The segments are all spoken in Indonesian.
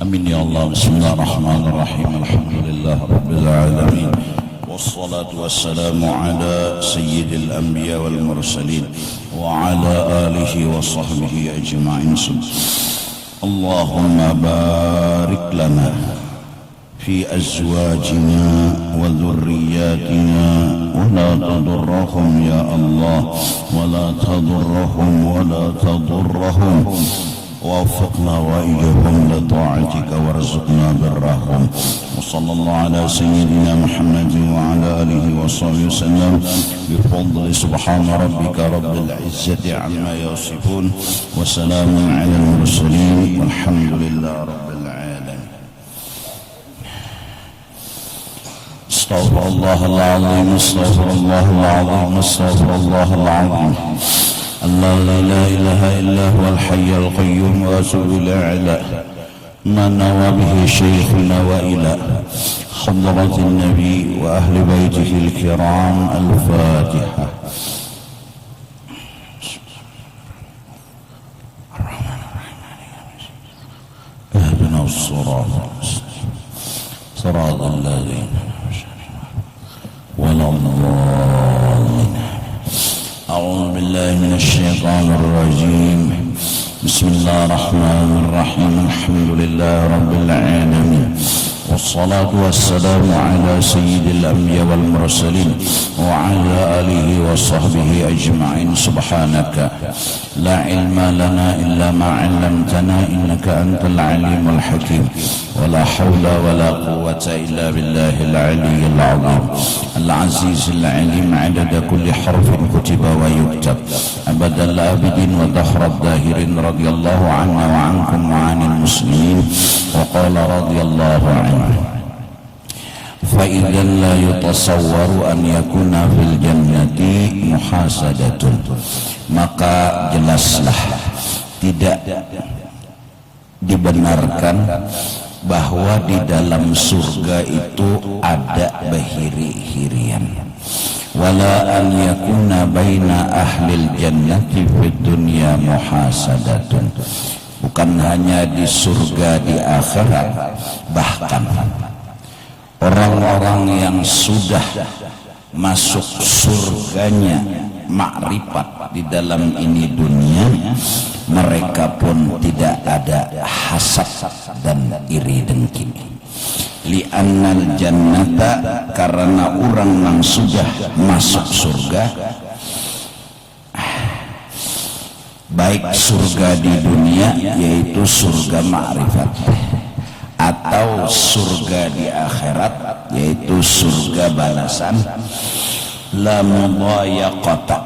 Amin ya Allah. Bismillahirrahmanirrahim. Alhamdulillah Rabbil Alamin. Wassalatu wassalamu ala sayyidil anbiya wal mursalin wa ala alihi wa sahbihi ajma'in. Allahumma barik lana fi azwajina wa dhurriyyatina wa la tadurrahum ya Allah wa la tadurrahum wa la tadurrahum ووفقنا وإياهم لطاعتك وارزقنا برهم وصلى الله على سيدنا محمد وعلى آله وصحبه وسلم بفضل سبحان ربك رب العزة عما يصفون وسلام على المرسلين والحمد لله رب العالمين. استغفر الله العظيم استغفر الله العظيم استغفر الله العظيم. الله لا إله إلا هو الحي القيوم وأتوب إلى ما نوى به شيخنا وإلى حضرة النبي وأهل بيته الكرام. الفاتحة. اهدنا الصراط المستقيم صراط الذين ولا الضالين. أعوذ بالله من الشيطان الرجيم. بسم الله الرحمن الرحيم. الحمد لله رب العالمين والصلاة والسلام على سيد الأنبياء والمرسلين وعلى آله وصحبه أجمعين. سبحانك لا علم لنا إلا ما علمتنا إنك أنت العليم الحكيم ولا حول ولا قوة إلا بالله العلي العظيم العزيز العليم عدد كل حرف كتب ويكتب أبد الآبدين ودهر الداهرين رضي الله عنا وعنكم وعن المسلمين. وقال رضي الله عنه فإذا لا يتصور أن يكون في الجنة محاسدة. Maka jelaslah tidak dibenarkan bahwa di dalam surga itu ada behiri-hirian. Wala an yakuna baina ahlil jannati fid dunya muhasadatun. Bukan hanya di surga, di akhirat, bahkan orang-orang yang sudah masuk surganya makrifat di dalam ini dunia, mereka pun tidak ada hasad dan iri dengki. Li'annal jannata, karena orang yang sudah masuk surga, baik surga di dunia yaitu surga makrifat atau surga di akhirat yaitu surga balasan, la mudayaqata,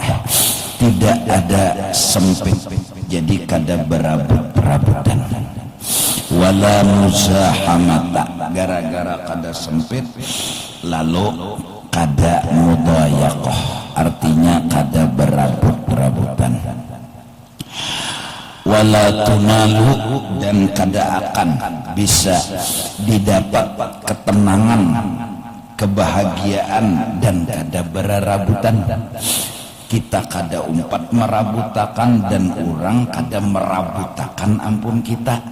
tidak ada sempit, jadi kada berabut-rabutan. Wala muzahamata, gara-gara kada sempit lalu kada mudayaqah, artinya kada berabut-rabutan. Wala tunalu, dan kada akan bisa didapat ketenangan, kebahagiaan, dan kada berarabutan. Kita kada umpat merabutakan dan orang kada merabutakan, ampun kita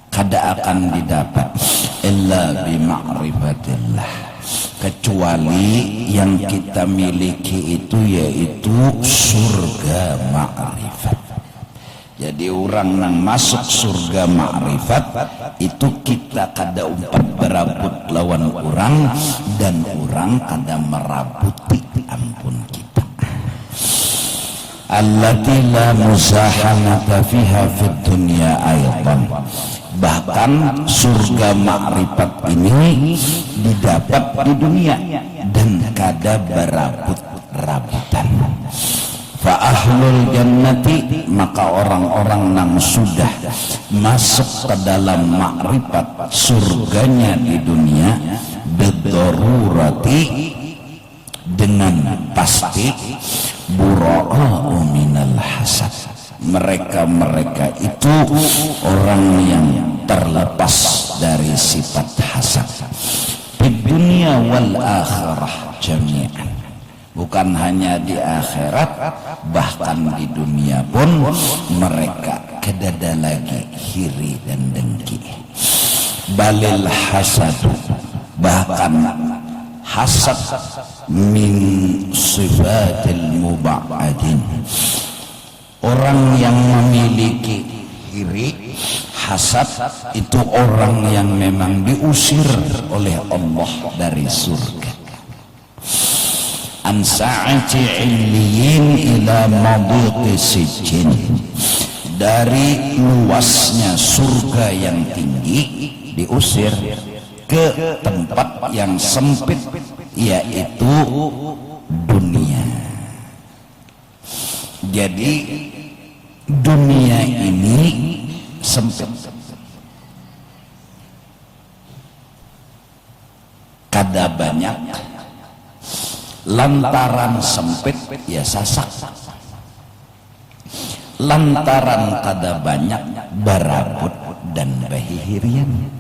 kada akan didapat illa bima'rifatillah, kecuali yang kita miliki itu yaitu surga ma'rifat. Jadi orang yang masuk surga makrifat itu kita kada umpat berabut lawan orang, dan orang kada merabuti, ampun kita. Allati la muzahamata fiha fid dunya aidan. Bahkan surga makrifat ini didapat di dunia dan kada berabut-rabutan. Fa ahlul jannati, maka orang-orang yang sudah masuk ke dalam makrifat surganya di dunia, bidarurati, dengan pasti, bura'u minal hasad, mereka itu orang yang terlepas dari sifat hasad di dunia wal akhirah jami'an. Bukan hanya di akhirat, bahkan di dunia pun mereka kedada lagi iri dan dengki. balil hasadu, bahkan hasad min sifatil muba'adin, orang yang memiliki iri, hasad itu orang yang memang diusir oleh Allah dari surga. An sa'ati illiyin ila madiqi sijjin, dari luasnya surga yang tinggi diusir ke tempat yang sempit, yaitu dunia. Jadi dunia ini sempit, kada banyak, lantaran sempit ya sasak, lantaran kada banyak barabut dan bahihirian.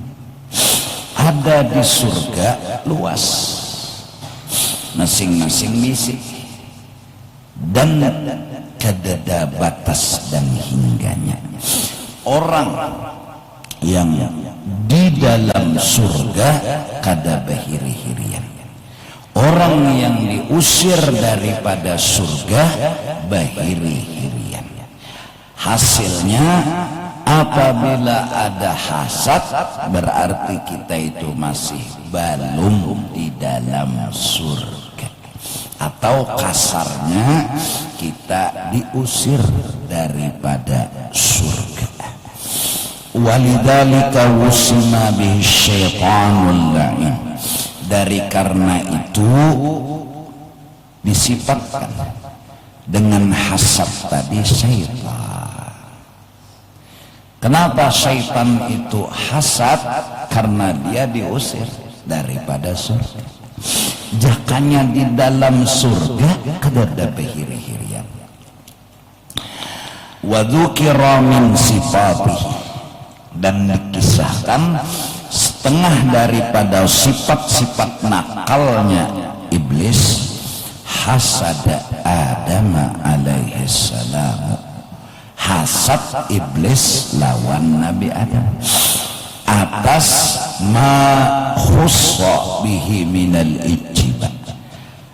Ada di surga luas, masing-masing misi, dan kada batas dan hingganya. Orang yang di dalam surga kada bahiri-hirian, orang yang diusir daripada surga bahiri-hirian. Hasilnya apabila ada hasad, berarti kita itu masih belum di dalam surga, atau kasarnya kita diusir daripada surga. Walidzalika wusima bihi syaitanul la'in, dari karena itu disifatkan dengan hasad tadi syaitan. Kenapa syaitan itu hasad? Karena dia diusir daripada surga. Jakanya di dalam surga kada bahiri-hirian. Wa dzukira min sifatihi, dan dikisahkan setengah daripada sifat-sifat nakalnya iblis. Hasada Adam alaihi salam, hasad iblis lawan Nabi Adam atas ma khussa bihi minal ijtiba,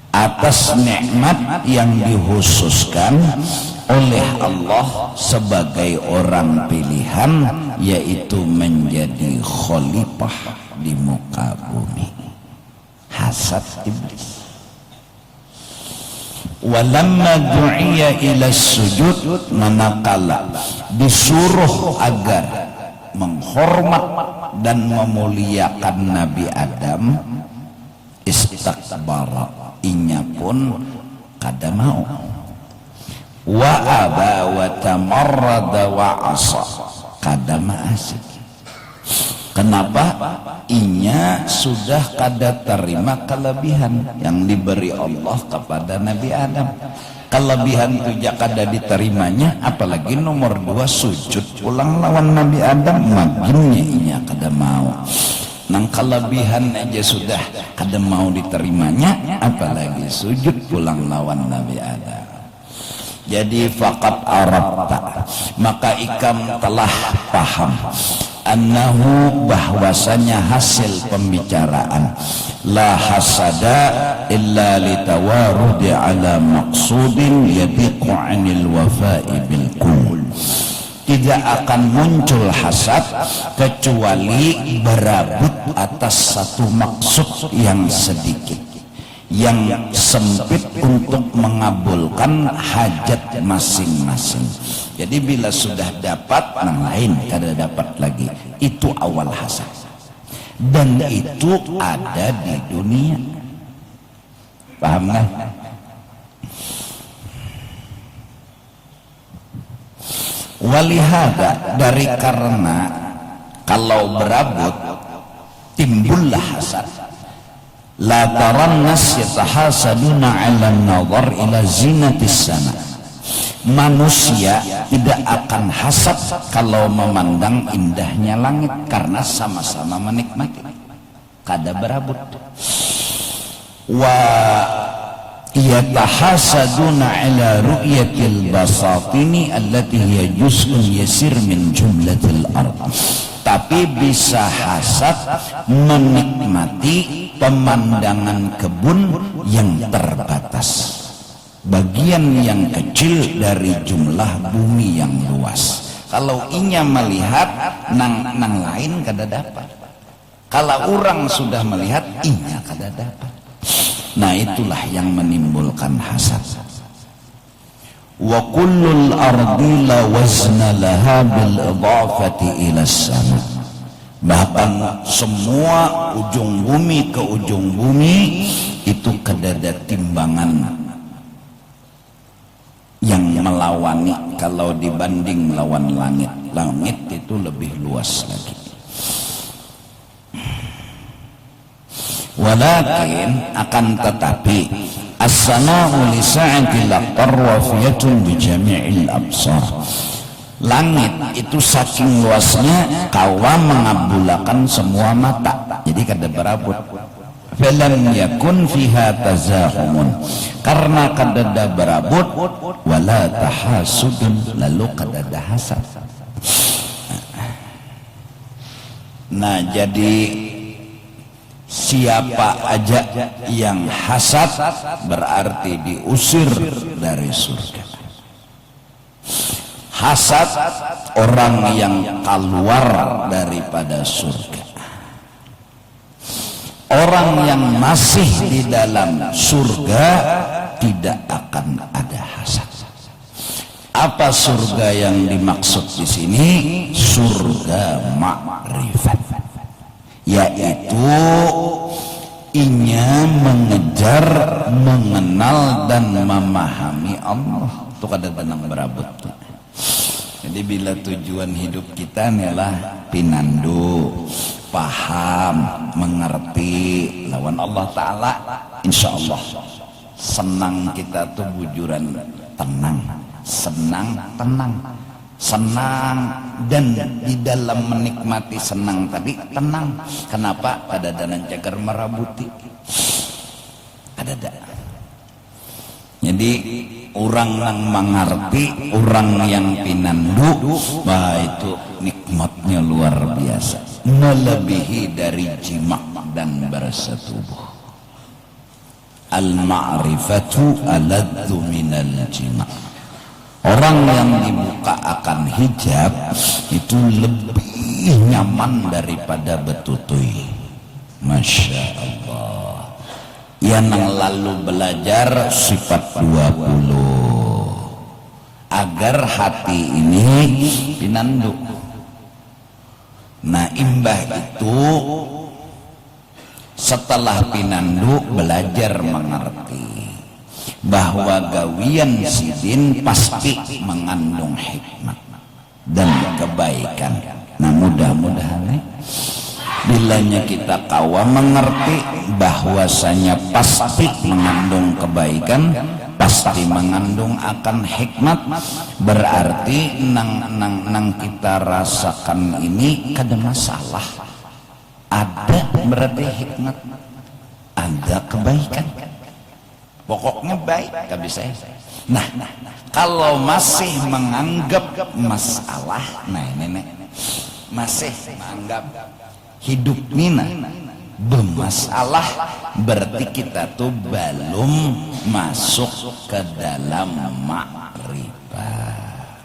atas nikmat yang dikhususkan oleh Allah sebagai orang pilihan, yaitu menjadi khalifah di muka bumi. Hasad iblis. Walamma du'iya ila sujud, manakala disuruh agar menghormat dan memuliakan Nabi Adam, istakbara, inya pun kada mau. Wa aba wa tamarrada wa asa, kada maasik. Kenapa? Inya sudah kada terima kelebihan yang diberi Allah kepada Nabi Adam. Kelebihan itu kada diterimanya, apalagi nomor 2 sujud pulang lawan Nabi Adam, maginnya inya kada mau. Nang kelebihan aja sudah kada mau diterimanya, apalagi sujud pulang lawan Nabi Adam. Jadi faqat arabta, maka ikam telah paham, annahu, bahwasanya hasil pembicaraan, la hasada illa litawarudi ala maqsudin yabiqu anil wafa'i bil qul. Tidak akan muncul hasad kecuali berabut atas satu maksud yang sedikit, yang sempit untuk mengabulkan hajat masing-masing. Jadi bila sudah dapat, yang lain kada dapat lagi. Itu awal hasad, dan itu ada di dunia. Paham kan? Walihada, dari karena kalau berabut timbullah hasad. La taran nas yatahasaduna 'ala an-nazar ila zinatis sana. Manusia tidak akan hasad kalau memandang indahnya langit, karena sama-sama menikmati, kada berabut. Wa yatahasaduna 'ala ru'yatil basatini allati hiya juz'un yasir min jumlatil ardh. tapi bisa hasad menikmati pemandangan kebun yang terbatas, bagian yang kecil dari jumlah bumi yang luas. Kalau inya melihat nang lain kada dapat, kalau orang sudah melihat inya kada dapat. Nah itulah yang menimbulkan hasad. Wa kullul ardi la wazna laha bil idhafati ila sama. Bahkan semua ujung bumi ke ujung bumi itu kadada timbangan yang melawani kalau dibanding lawan langit. Langit itu lebih luas lagi. Walakin akan tetapi as-sana'u li sa'atil aqtar wafiyatun bi jami'il absar. Langit itu saking luasnya kawa mengabulakan semua mata, jadi kada berabut. Falam yakun fiha tazahumun, karena kadada berabut, wala tahasudun, lalu kadada hasad. Nah jadi siapa aja yang hasad berarti diusir dari surga. Hasad orang yang keluar daripada surga. Orang yang masih di dalam surga tidak akan ada hasad. Apa surga yang dimaksud di sini? Surga ma'rifat, yaitu inya mengejar, mengenal dan memahami Allah. Itu kada tenang berabut. Jadi bila tujuan hidup kita adalah pinandu, paham, mengerti lawan Allah Ta'ala, insya Allah senang kita tuh bujuran tenang, senang, tenang, senang, dan di dalam menikmati senang tadi tenang. Kenapa? Kadadanan cagar merabuti, kadada. Jadi orang yang mengerti, orang yang pinandu, wah itu nikmatnya luar biasa, melebihi dari jimak dan bersetubuh. Al-ma'rifatu aladzu minal jimak. Orang yang dibuka akan hijab itu lebih nyaman daripada betutui. Masya Allah. Yang lalu belajar sifat 20 agar hati ini pinandu. Nah imbah itu setelah pinandu belajar mengerti bahwa gawian sidin pasti mengandung hikmat dan kebaikan. Nah mudah-mudahan bilanya kita kawa mengerti bahwasanya pasti mengandung kebaikan, pasti mengandung akan hikmat, berarti nang kita rasakan ini kada masalah. Ada berarti hikmat, ada kebaikan, pokoknya baik tak bisa. Nah kalau masih menganggap masalah, nah ini masih menganggap hidup nina bermasalah, berarti kita tuh belum masuk ke dalam ma'rifat.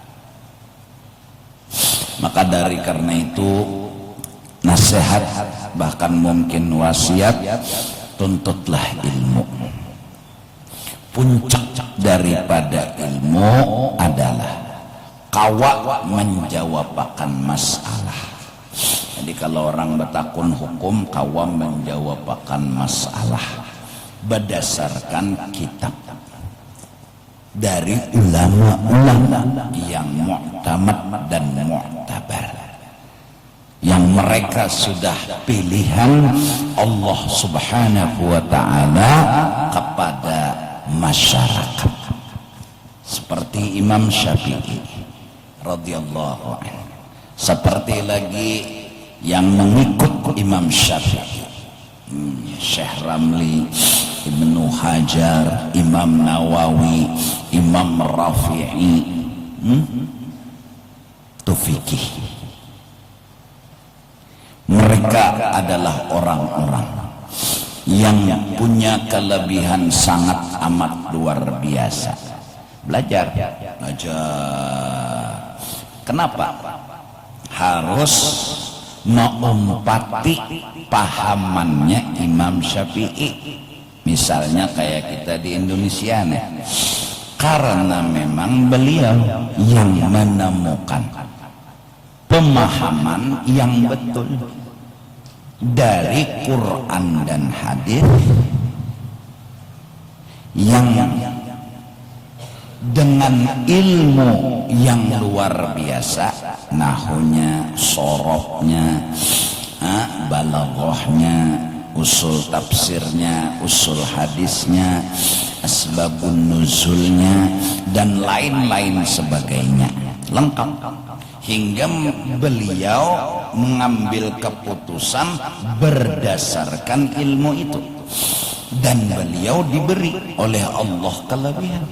Maka dari karena itu nasihat bahkan mungkin wasiat, tuntutlah ilmu. Puncak daripada ilmu adalah kawa menjawabakan masalah. Jadi kalau orang bertakun hukum, kawam menjawabakan masalah berdasarkan kitab dari ulama-ulama yang mu'tamad dan mu'tabar, yang mereka sudah pilihan Allah Subhanahu wa ta'ala kepada masyarakat, seperti Imam Syafi'i radhiyallahu anhu, seperti lagi yang mengikut Imam Syafi'i, Syekh Ramli, Ibnu Hajar, Imam Nawawi, Imam Rafi'i, itu fikih. mereka adalah orang-orang yang punya kelebihan sangat amat luar biasa. Belajar. Kenapa? Harus mengumpati pahamannya Imam Syafi'i. Misalnya kayak kita di Indonesia nih. Karena memang beliau yang menemukan pemahaman yang betul dari Quran dan hadis yang dengan ilmu yang luar biasa, nahunya, sorofnya, balaghahnya, usul tafsirnya, usul hadisnya, asbabun nuzulnya, dan lain-lain sebagainya, lengkap. Hingga beliau mengambil keputusan berdasarkan ilmu itu, dan beliau diberi oleh Allah kelebihan.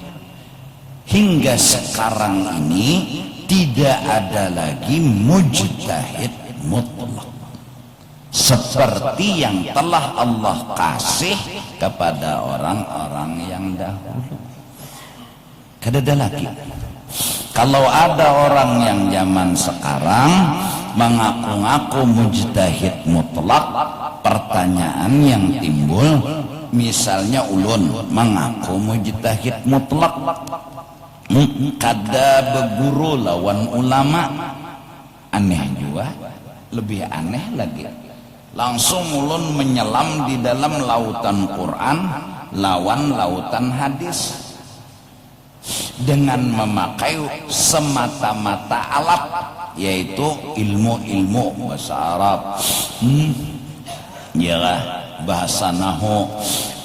Hingga sekarang ini tidak ada lagi mujtahid mutlak seperti yang telah Allah kasih kepada orang-orang yang dahulu. Kada ada lagi. Kalau ada orang yang zaman sekarang mengaku-ngaku mujtahid mutlak, pertanyaan yang timbul, misalnya ulun mengaku mujtahid mutlak, kada beguru lawan ulama, aneh juga. Lebih aneh lagi, langsung ulun menyelam di dalam lautan Quran lawan lautan hadis dengan memakai semata-mata alat, yaitu ilmu-ilmu bahasa Arab, bahasa nahu,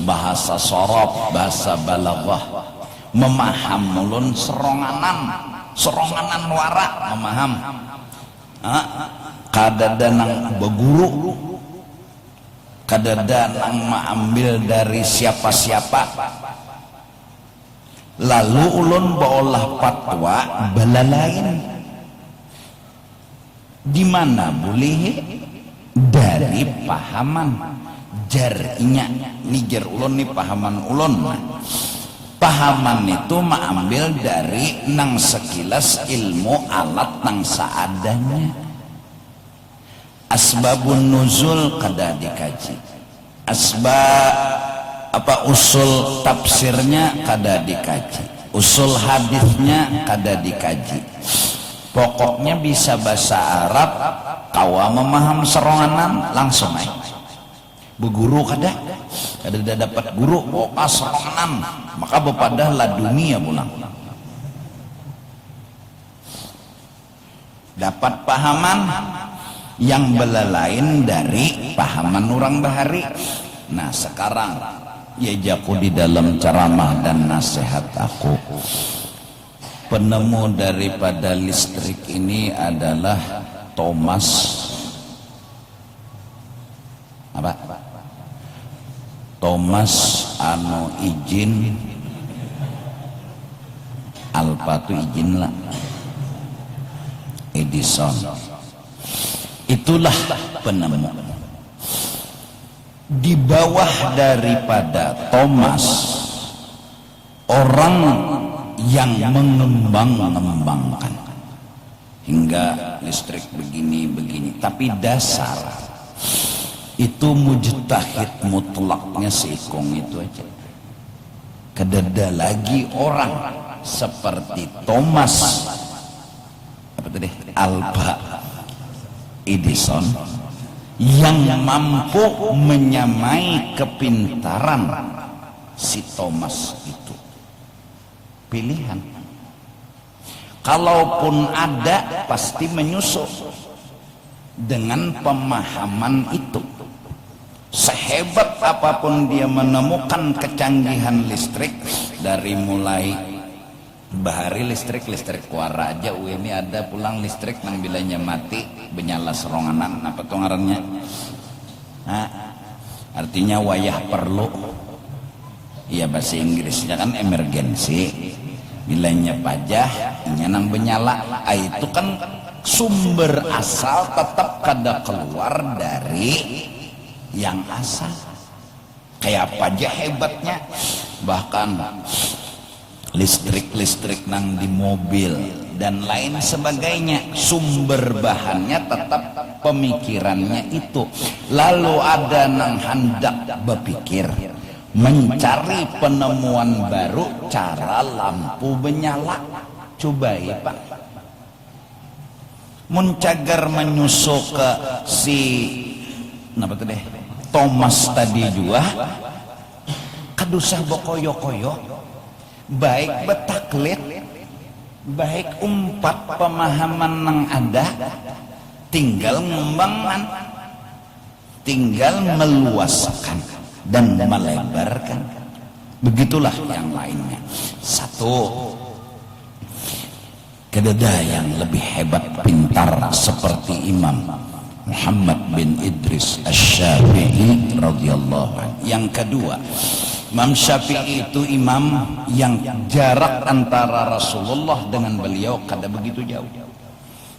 bahasa sorof, bahasa balaghah. Memaham ulun seronganan wara memaham. Kadada nang beguru, kadada nang mengambil dari siapa-siapa. Lalu ulun baolah fatwa bala lain. Di mana boleh dari pahaman jarnya niger ulun nih pahaman ulun. Pahaman itu mengambil dari nang sekilas ilmu alat nang seadanya. Asbabun nuzul kada dikaji, usul tafsirnya kada dikaji, usul hadisnya kada dikaji. Pokoknya bisa bahasa Arab, kawa memaham seronganan langsung aja. Beguru kada dapat guru, pokoknya seronganan, maka bepadah lah dunia pulang. Dapat pahaman yang belalain dari pahaman orang bahari. Nah sekarang ya jaku di dalam ceramah dan nasihat aku, penemu daripada listrik ini adalah Thomas izin Alfa tu izin lah Edison. Itulah penemu. Di bawah daripada Thomas, orang yang mengembangkan hingga listrik begini, tapi dasar itu mujtahid mutlaknya seikong itu aja. Kedada lagi orang seperti Thomas Alva Edison yang mampu menyamai kepintaran si Thomas itu. Pilihan. Kalaupun ada pasti menyusul dengan pemahaman itu. Sehebat apapun dia menemukan kecanggihan listrik, dari mulai bahari listrik kuara aja ini ada pulang listrik nang bilanya mati benyala seronganan apa tuh ngarannya, artinya wayah perlu, iya bahasa Inggrisnya kan emergency, bilanya pajah nya nang benyala, itu kan sumber asal tetap kada keluar dari yang asal. Kayak apa aja hebatnya, bahkan listrik nang di mobil dan lain sebagainya, sumber bahannya tetap pemikirannya itu. Lalu ada nang hendak berpikir mencari penemuan baru, cara lampu menyala. Coba ya Pak, mencagar menyusul ke si apa tuh deh Thomas tadi juga kadusah bokoyo-koyo, baik betaklid, baik umpat pemahaman yang ada, tinggal mengembangkan, tinggal meluaskan dan melebarkan. Begitulah yang lainnya. Satu, kedada yang lebih hebat pintar seperti Imam Muhammad bin Idris Asy-Syafi'i radhiyallahu anhu. Yang kedua, Imam Syafi'i itu imam yang jarak antara Rasulullah dengan beliau kada begitu jauh.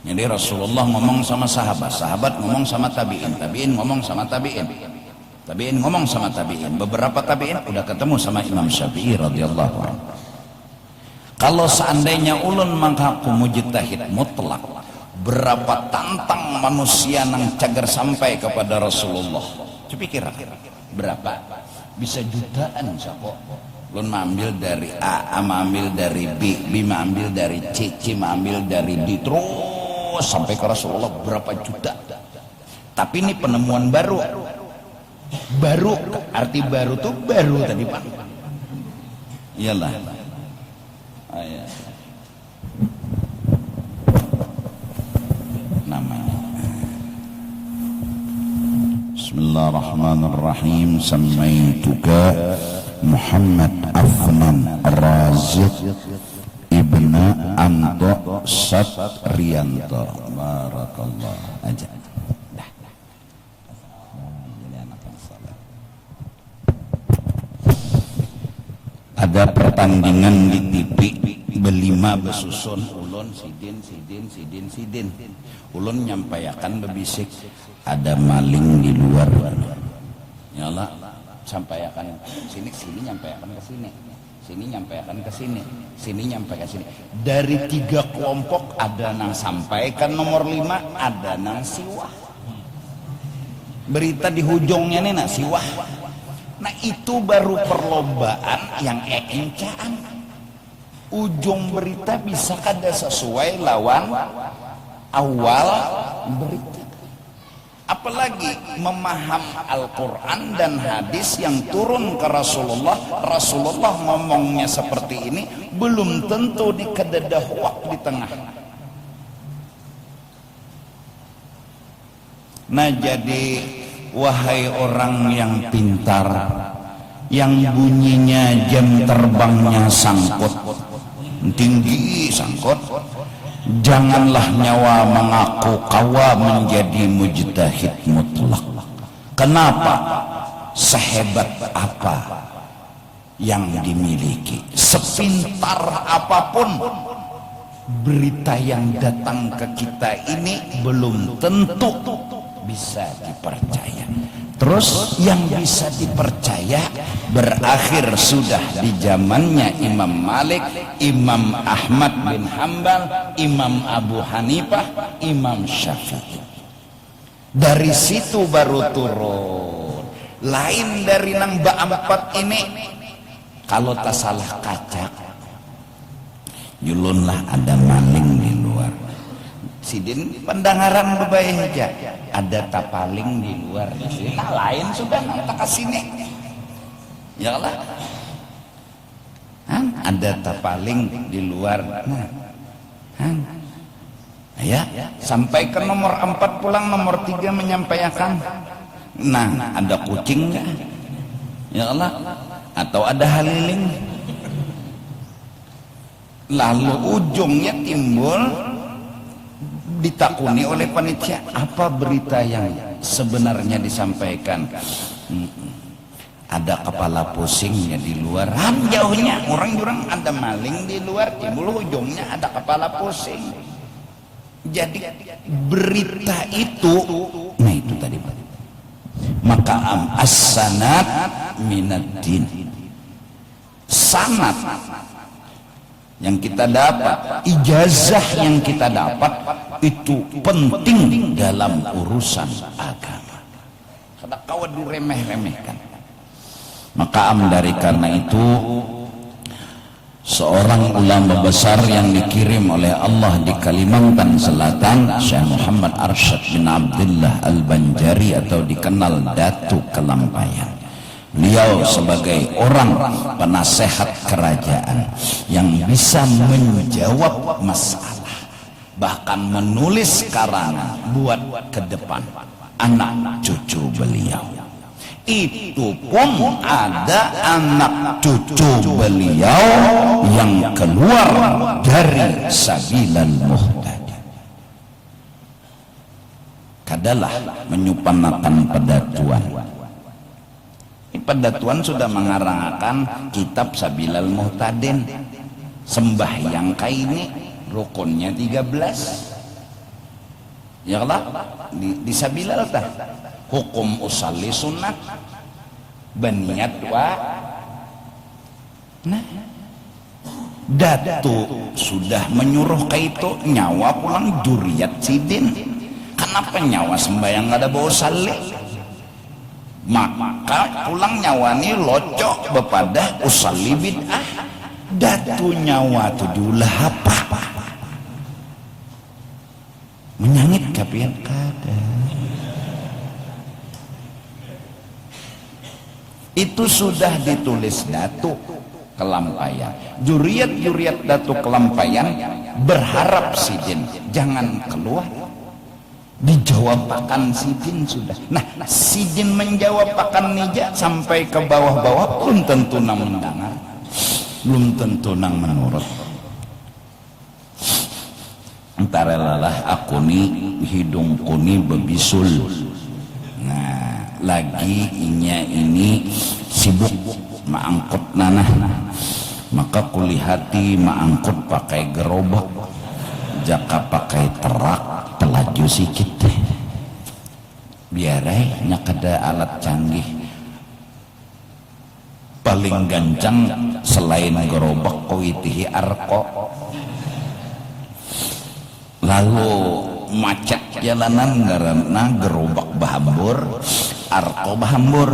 Jadi Rasulullah ngomong sama sahabat, sahabat ngomong sama tabi'in, tabi'in ngomong sama tabi'in, tabi'in ngomong sama tabi'in. Beberapa tabi'in udah ketemu sama Imam Syafi'i radhiyallahu anhu. Kalau seandainya ulun mengaku mujtahid mutlak, berapa tantang manusia nang cagar sampai kepada Rasulullah. Coba kira berapa? Bisa jutaan siapa? Ulun mengambil dari A mengambil dari B mengambil dari C mengambil dari D, terus sampai ke Rasulullah berapa juta. Tapi ini penemuan baru. Baru, arti baru tuh baru tadi Pak. Iyalah. Ayah. Namanya. Bismillahirrahmanirrahim. Samaituka Muhammad Afnan Raziq Ibnu Anto Satrianto. Barakallah. Aja. Ada pertandingan di TV, berlima besusun, ulun sidin, ulun nyampaikan bebisik, ada maling di luar, nyala, sampaikan sini nyampaikan ke sini nyampaikan ke sini nyampaikan ke sini. Dari 3 kelompok ada nang sampaikan nomor 5, ada nang siwah. Berita di hujungnya nih nak siwah. Nah itu baru perlombaan yang encaan. Ujung berita bisa kada sesuai lawan awal berita. Apalagi memaham Al-Quran dan hadis yang turun ke Rasulullah. Rasulullah ngomongnya seperti ini, belum tentu dikededah wak di tengah. Nah jadi wahai orang yang pintar, yang bunyinya jam terbangnya sangkut, tinggi sangkut, janganlah nyawa mengaku kawa menjadi mujtahid mutlak. Kenapa? Sehebat apa yang dimiliki, sepintar apapun berita yang datang ke kita ini belum tentu bisa dipercaya. Terus yang bisa dipercaya berakhir sudah di zamannya Imam Malik, Imam Ahmad bin Hambal, Imam Abu Hanifah, Imam Syafi'i. Dari situ baru turun. Lain dari nang ba-4 ini, kalau tak salah kacak, julunlah ada maling di luar. Sidin pendengaran bebaik aja, ada tapaling di luar di sini. Nah, lain sudah tak kesini, ya lah. Ada tapaling di luar. Ya, sampai ke nomor 4 pulang, nomor 3 menyampaikan. Nah, ada kucing nggak? Ya Allah, atau ada haliling? Lalu ujungnya timbul ditakuni oleh panitia, apa berita yang sebenarnya disampaikan? Ada kepala pusingnya di luar, jauhnya orang-orang ada maling di luar, timbul ujungnya ada kepala pusing. Jadi berita itu, nah itu tadi maka as-sanad minad-din, sanad yang kita dapat, ijazah yang kita dapat itu penting dalam urusan agama. Kada kau diremeh-remehkan. Maka dari karena itu seorang ulama besar yang dikirim oleh Allah di Kalimantan Selatan, Syekh Muhammad Arsyad bin Abdullah Al-Banjari atau dikenal Datu Kelampayan. Beliau sebagai orang penasehat kerajaan yang bisa menjawab masalah, bahkan menulis karangan buat ke depan anak cucu beliau. Itu pun ada anak cucu beliau yang keluar dari Sabilal Muhtadi. Kadalah menyupanakan pedatuan. Pedatuan sudah mengarangkan kitab Sabilal Muhtadin. Sembahyang kaini rukunnya 13. Ya Allah, di Sabilal tah. Hukum usalli sunat, baniat wa. Nah, Datu sudah menyuruh ke itu, nyawa pulang juriat sidin. Kenapa nyawa sembahyang ada bawa usalli? Maka pulang nyawani locok bepada usalli bid'ah. Datu nyawa tu diulah apa? Menyangit kapian kada. Itu sudah ditulis Datu Kelampayan. Juriat-juriat Datu Kelampayan berharap sidin jangan keluar. Dijawab akan sidin sudah. Nah, sidin menjawab akan nija sampai ke bawah-bawah belum tentu nang mendengar, belum tentu nang menurut. Antara lelah aku ni hidungku ni bebisul. Nah, lagi inya ini sibuk maangkut nanah, maka kulihati maangkut pakai gerobak, jaka pakai terak pelaju sikit biarai nya kada alat canggih. Paling gancang selain gerobak kuitihi arko. Lalu macet jalanan karena gerobak bahambur, arko bahambur.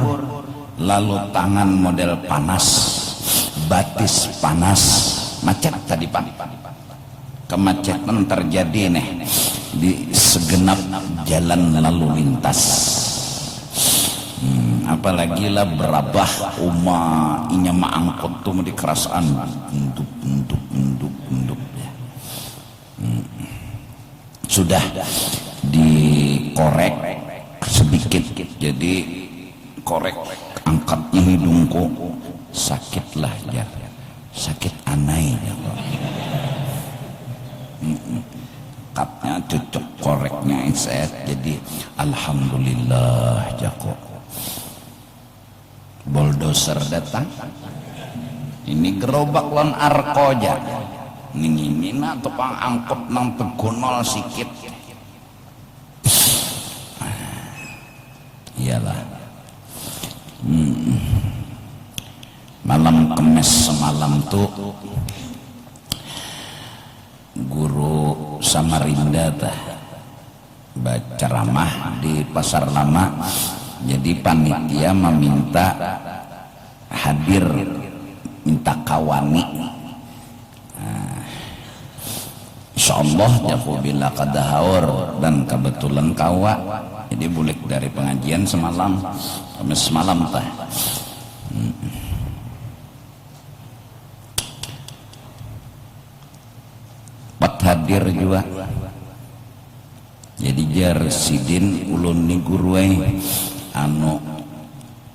Lalu tangan model panas, batis panas, macet tadi pak. Kemacetan terjadi nih di segenap jalan lalu lintas. Apalagi lah berabah inya maangkut tuh di kerasaan untuk ya. Sudah dikorek sedikit, jadi korek angkatnya hidungku sakitlah ya, sakit anai ya. Kapnya cocok koreknya saya, jadi alhamdulillah jako. Bulldozer datang, ini gerobak lon arko aja, ini nak tukang angkut nang tegunol sikit. Iyalah, malam Kemis semalam tuh guru Samarinda baca ceramah di Pasar Lama. Jadi panitia meminta hadir, minta kawani. Insyaallah jago bila kadahaur dan kebetulan kawa. Jadi boleh dari pengajian semalam, Kamis semalam tah. Hadir juga. Jadi jar sidin ulun ni guruai anu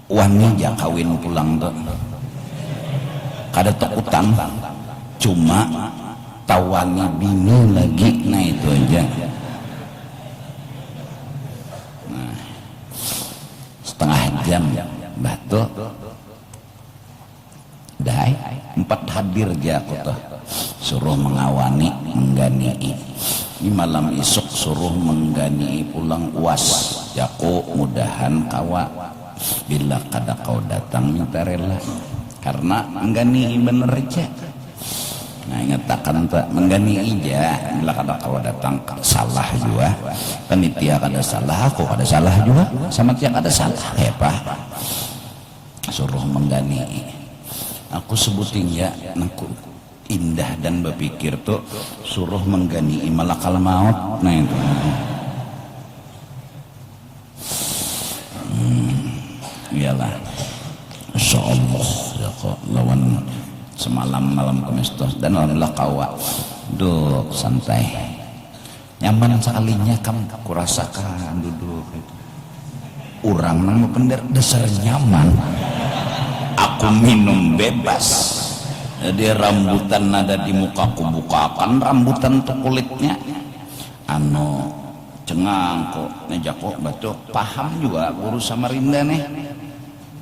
wani ja kawin pulang tuh kada takutan, cuma tawani bini lagi. Nah itu aja. Nah, setengah jam batu dai 4 hadir ja aku tuh suruh mengawani menggani. Ini malam isuk suruh menggani pulang UAS. Jaku mudahan kawa bila kada kau datang minta rela karena menggani bener aja. Nah ingatakan tak menggani ija bila kada kau datang salah juga. Panitia kada salah, aku kada salah juga. Sama tiang kada salah ya pak. Suruh menggani. Aku sebutin ya nangku indah dan berpikir tuh suruh menggani malakal maut. Nah itu iyalah insyaallah ya kok lawan semalam malam kemistos dan alhamdulillah kawa duduk santai nyaman sekalinya kamu kurasakan duduk orang nang bener dasar nyaman aku minum bebas. Jadi rambutan ada di mukaku bukakan rambutan tuh kulitnya anu cengang kok ngejak kok batu paham juga guru Samarinda nih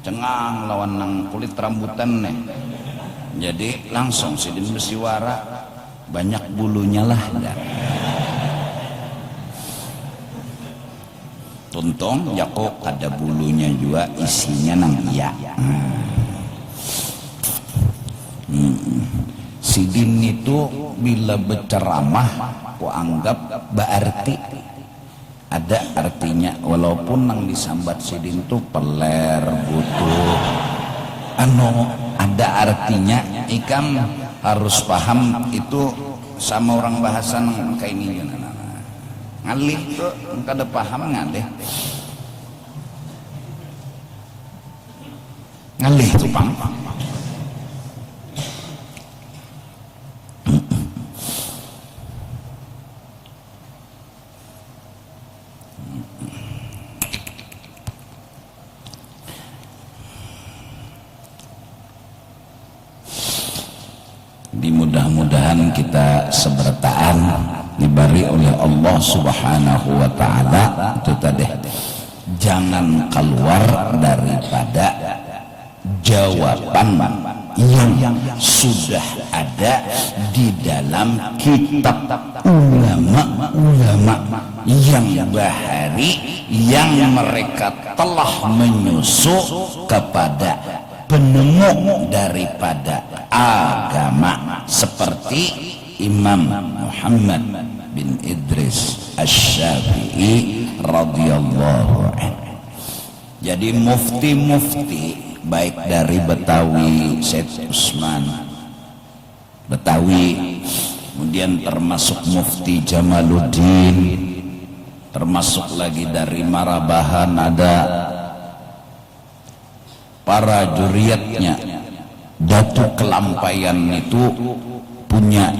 cengang lawan nang kulit rambutan nih jadi langsung sidin bersiwara banyak bulunya lah ya. Tuntong jakok ada bulunya juga isinya nang iya. Sidin itu bila berceramah ku anggap berarti ada artinya walaupun nang disambat sidin itu peler butuh anu ada artinya ikam harus paham itu sama orang bahasa nang kayak ini ngalih tuh kada paham ngalih tuh pang mudah-mudahan kita sebertaan diberi oleh Allah Subhanahu wa ta'ala itu tadi jangan keluar daripada jawaban yang sudah ada di dalam kitab ulama-ulama yang bahari yang mereka telah menyusup kepada penemu daripada agama seperti Imam Muhammad bin Idris Asy-Syafi'i radhiyallahu anhu. Jadi mufti-mufti baik dari Betawi Syekh Utsman Betawi, kemudian termasuk Mufti Jamaluddin, termasuk lagi dari Marabahan ada para juriatnya. Datu Kelampayan itu punya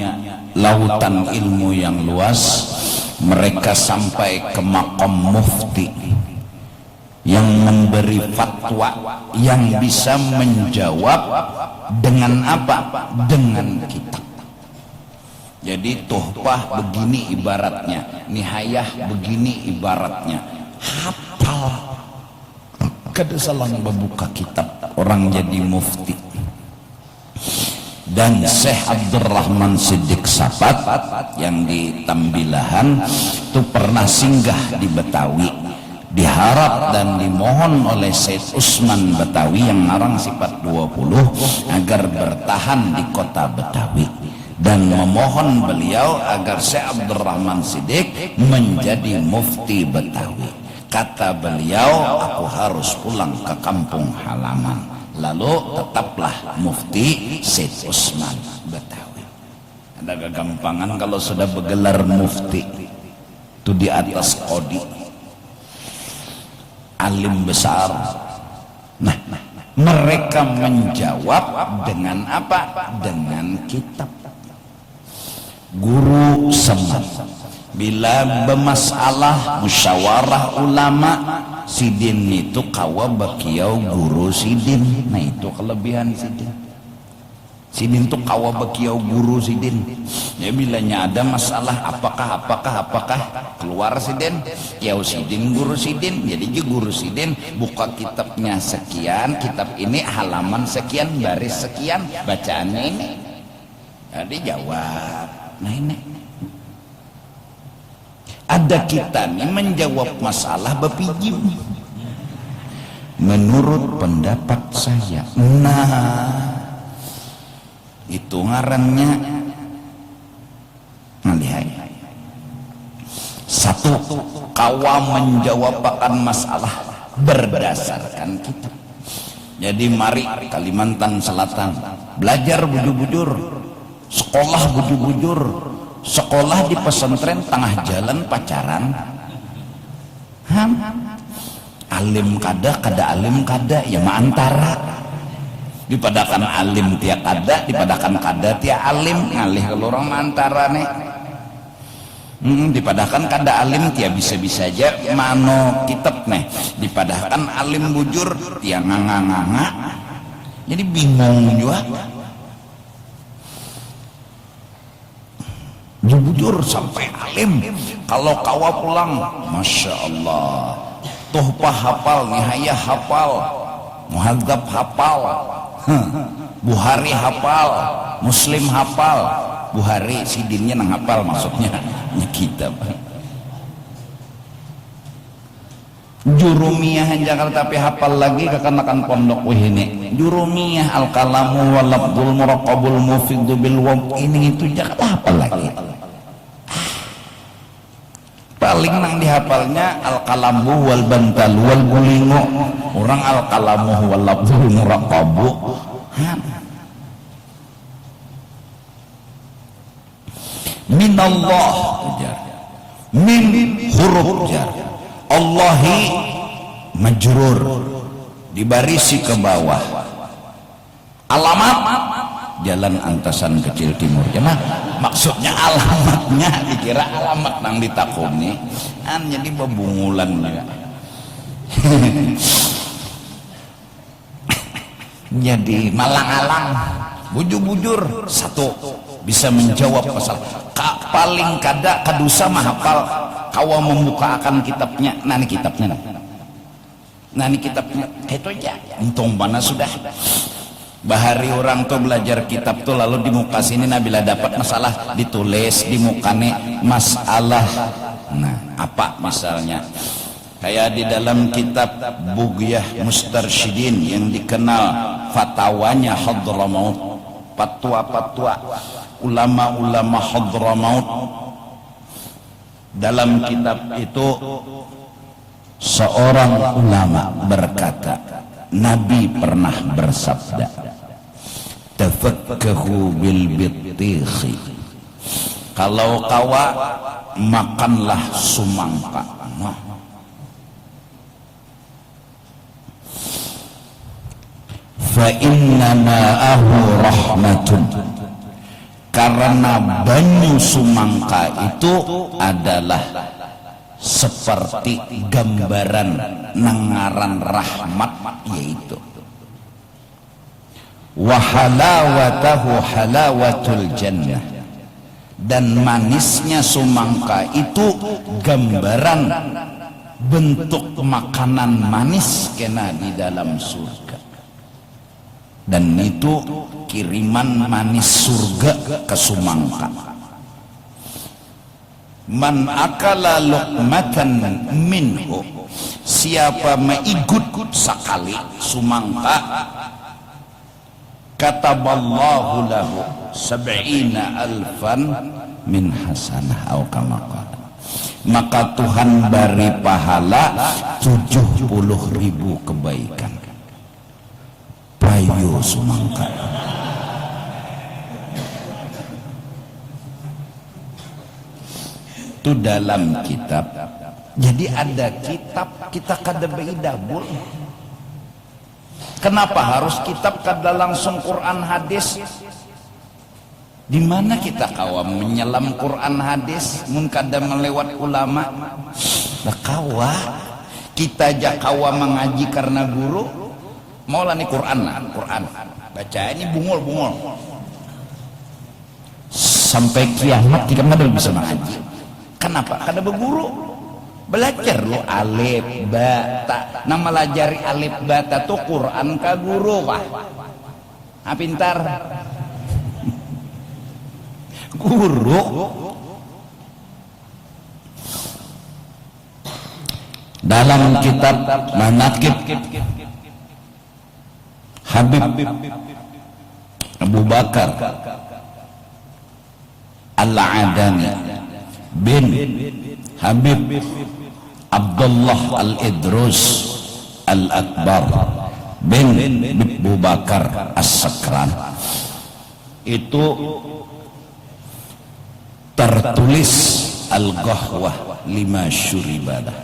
lautan ilmu yang luas. Mereka sampai ke maqam mufti yang memberi fatwa yang bisa menjawab dengan apa? Dengan kitab. Jadi tuhfah begini ibaratnya, nihayah begini ibaratnya. Hafal. Kada salah membuka kitab orang jadi mufti. Dan Syekh Abdurrahman Siddiq Sapat yang di Tambilahan itu pernah singgah di Betawi, diharap dan dimohon oleh Syekh Utsman Betawi yang ngarang sifat 20 agar bertahan di kota Betawi dan memohon beliau agar Syekh Abdurrahman Siddiq menjadi mufti Betawi. Kata beliau, aku harus pulang ke kampung halaman. Lalu tetaplah mufti Syekh Utsman Betawi. Ada kegampangan kalau sudah bergelar mufti itu di atas kodi alim besar. Nah, mereka menjawab dengan apa? Dengan kitab. Guru semat bila bermasalah musyawarah ulama, sidin itu kawa bakiau guru sidin. Nah itu kelebihan sidin. Sidin itu kawa bakiau guru sidin. Ya bilanya ada masalah apakah keluar sidin, kiau sidin guru sidin. Jadi guru sidin buka kitabnya sekian, kitab ini halaman sekian, baris sekian, bacaannya ini. Jadi jawab. Nah ini Ada kita nih menjawab masalah bepijim menurut pendapat saya. Nah, itu ngarannya ngalihai. Satu, kawa menjawab akan masalah berdasarkan kitab. Jadi mari Kalimantan Selatan belajar bujur-bujur, sekolah bujur-bujur, sekolah di pesantren tengah jalan pacaran. Alim kada alim kada ya mah antara. Dipadakan alim tia kada, dipadakan kada tia alim, ngalih kalau orang antara nih. Dipadakan kada alim tia bisa-bisa aja mano kitab nih, dipadakan alim bujur tia nganga-nganga, jadi bingung juga. Bujur sampai alim, kalau kawa pulang masya Allah, tuhpah hafal, nihayah hafal, muhadzab hafal, Buhari hafal, Muslim hafal. Buhari sidinnya nang hafal maksudnya kita. Jurumiyah Jakarta tapi hafal lagi kekanakan pondok ini. Jurumiyah al-kalamu wal lafdzul muraqabul mufiddu bil wam ini itu Jakarta hafal lagi. Paling nang dihafalnya al-kalamu wal bantal wal gulingo. Orang al-kalamu wal lafdzul muraqabu. Minallah min huruf jar Allahi majrur dibarisi ke bawah, alamat jalan antasan kecil timur ya mah maksudnya alamatnya dikira alamat nang ditakuni jadi bebungulan juga. Jadi malang-alang bujur-bujur satu bisa menjawab masalah. Paling kada kadusa mah hafal kawa membukakan kitabnya. Nani kitabnya itu aja untung mana sudah bahari orang tuh belajar kitab tuh lalu di muka sini nabila dapat masalah ditulis di mukane masalah. Nah apa misalnya kayak di dalam kitab Bughyah Mustarsyidin yang dikenal fatwanya Hadramaut, fatwa ulama-ulama Hadramaut. Dalam kitab itu seorang ulama berkata, Nabi pernah bersabda, tafakkahu bil bittikhi, kalau kawa makanlah sumangka. Fa inna ma'ahu rahmatun, karena banyu sumangka itu adalah seperti gambaran nangaran rahmat, yaitu wa halawatahu halawatul jannah, dan manisnya sumangka itu gambaran bentuk makanan manis kena di dalam surga. Dan itu kiriman manis surga ke sumangka. Man akala luqmatan minhu, siapa meigut sakali sumangka, kataballahu lahu sab'ina alfan min hasanah atau kama qala, maka Tuhan beri pahala 70.000 kebaikan. Payu sumangka. Itu dalam kitab. Jadi ada kitab kita kada beidabul. Kenapa harus kitab kada langsung Quran hadis? Di mana kita kawam menyelam Quran hadis mun kada melewat ulama? Lah kawa kita aja kawa mengaji karena guru. Maulah nih Quran baca ini bungul sampai kiamat kita kada bisa mengaji. Kenapa? Kada berguru. Belajar lo alif bata. Nama melajari alif bata tuh Quran ka guru wah. Pintar. Guru dalam kitab Manaqib Habib Abu Bakar Al-Adani bin Habib Abdullah Al-Idrus Al-Akbar bin Abu Bakar As-Sakran, itu tertulis Al-Ghahwah lima syuribadah,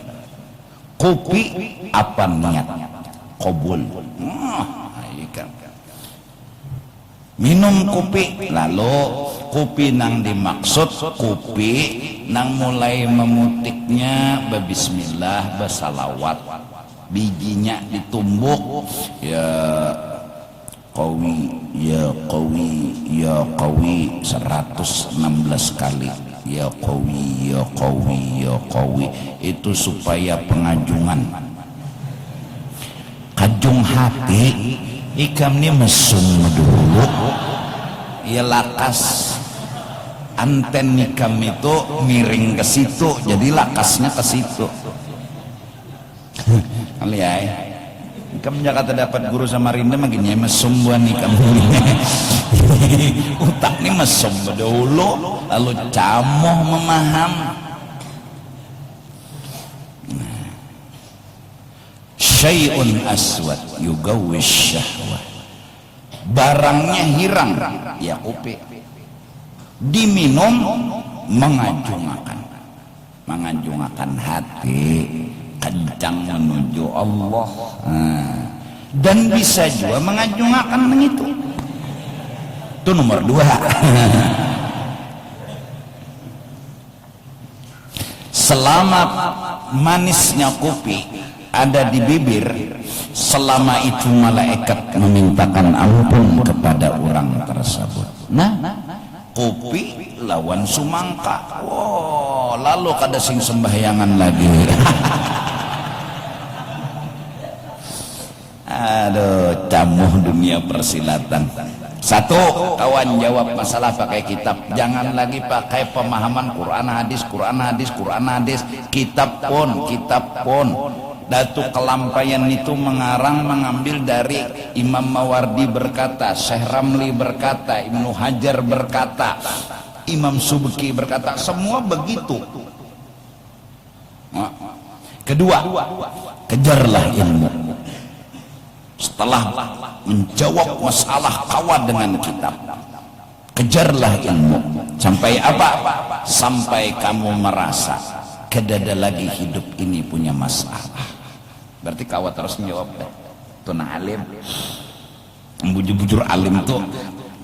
kopi apa niat qabul. Minum kopi, lalu kopi nang dimaksud kopi nang mulai memutiknya bismillah bersalawat, bijinya ditumbuk ya qawi ya qawi ya qawi 116 kali, ya qawi ya qawi ya qawi, itu supaya pengajungan kajung hati ikam ni mesum dulu ya, lakas anten ikam itu miring ke situ, jadi lakasnya ke situ. Lihat ikam Jakarta dapat guru Samarinda makinnya mesum buan ikam utak ni mesum dulu lalu camoh memaham. Syai'un aswad yugawis syahwah, barangnya hirang ya kopi, diminum mengajungakan hati, kencang menuju Allah, dan bisa juga mengajungakan begitu. Itu nomor 2. Selama manisnya kopi ada di bibir, selama itu malaikat memintakan ampun kepada orang tersebut. Nah, kopi lawan sumangka. Wow, lalu kada sing sembahyangan lagi. Aduh, camuh dunia persilatan. Satu, kawan jawab masalah pakai kitab, jangan lagi pakai pemahaman Quran hadis, Quran hadis, Quran hadis, kitab pun. Datu kelampaian itu mengambil dari Imam Mawardi berkata, Syekh Ramli berkata, Ibnu Hajar berkata, Imam Subki berkata, semua begitu. Kedua, kejarlah ilmu. Setelah menjawab masalah kawan dengan kitab, kejarlah ilmu. Sampai apa? Sampai kamu merasa kedada lagi hidup ini punya masalah. Berarti kawan terus menjawab, tuna alim, bujur-bujur alim tuh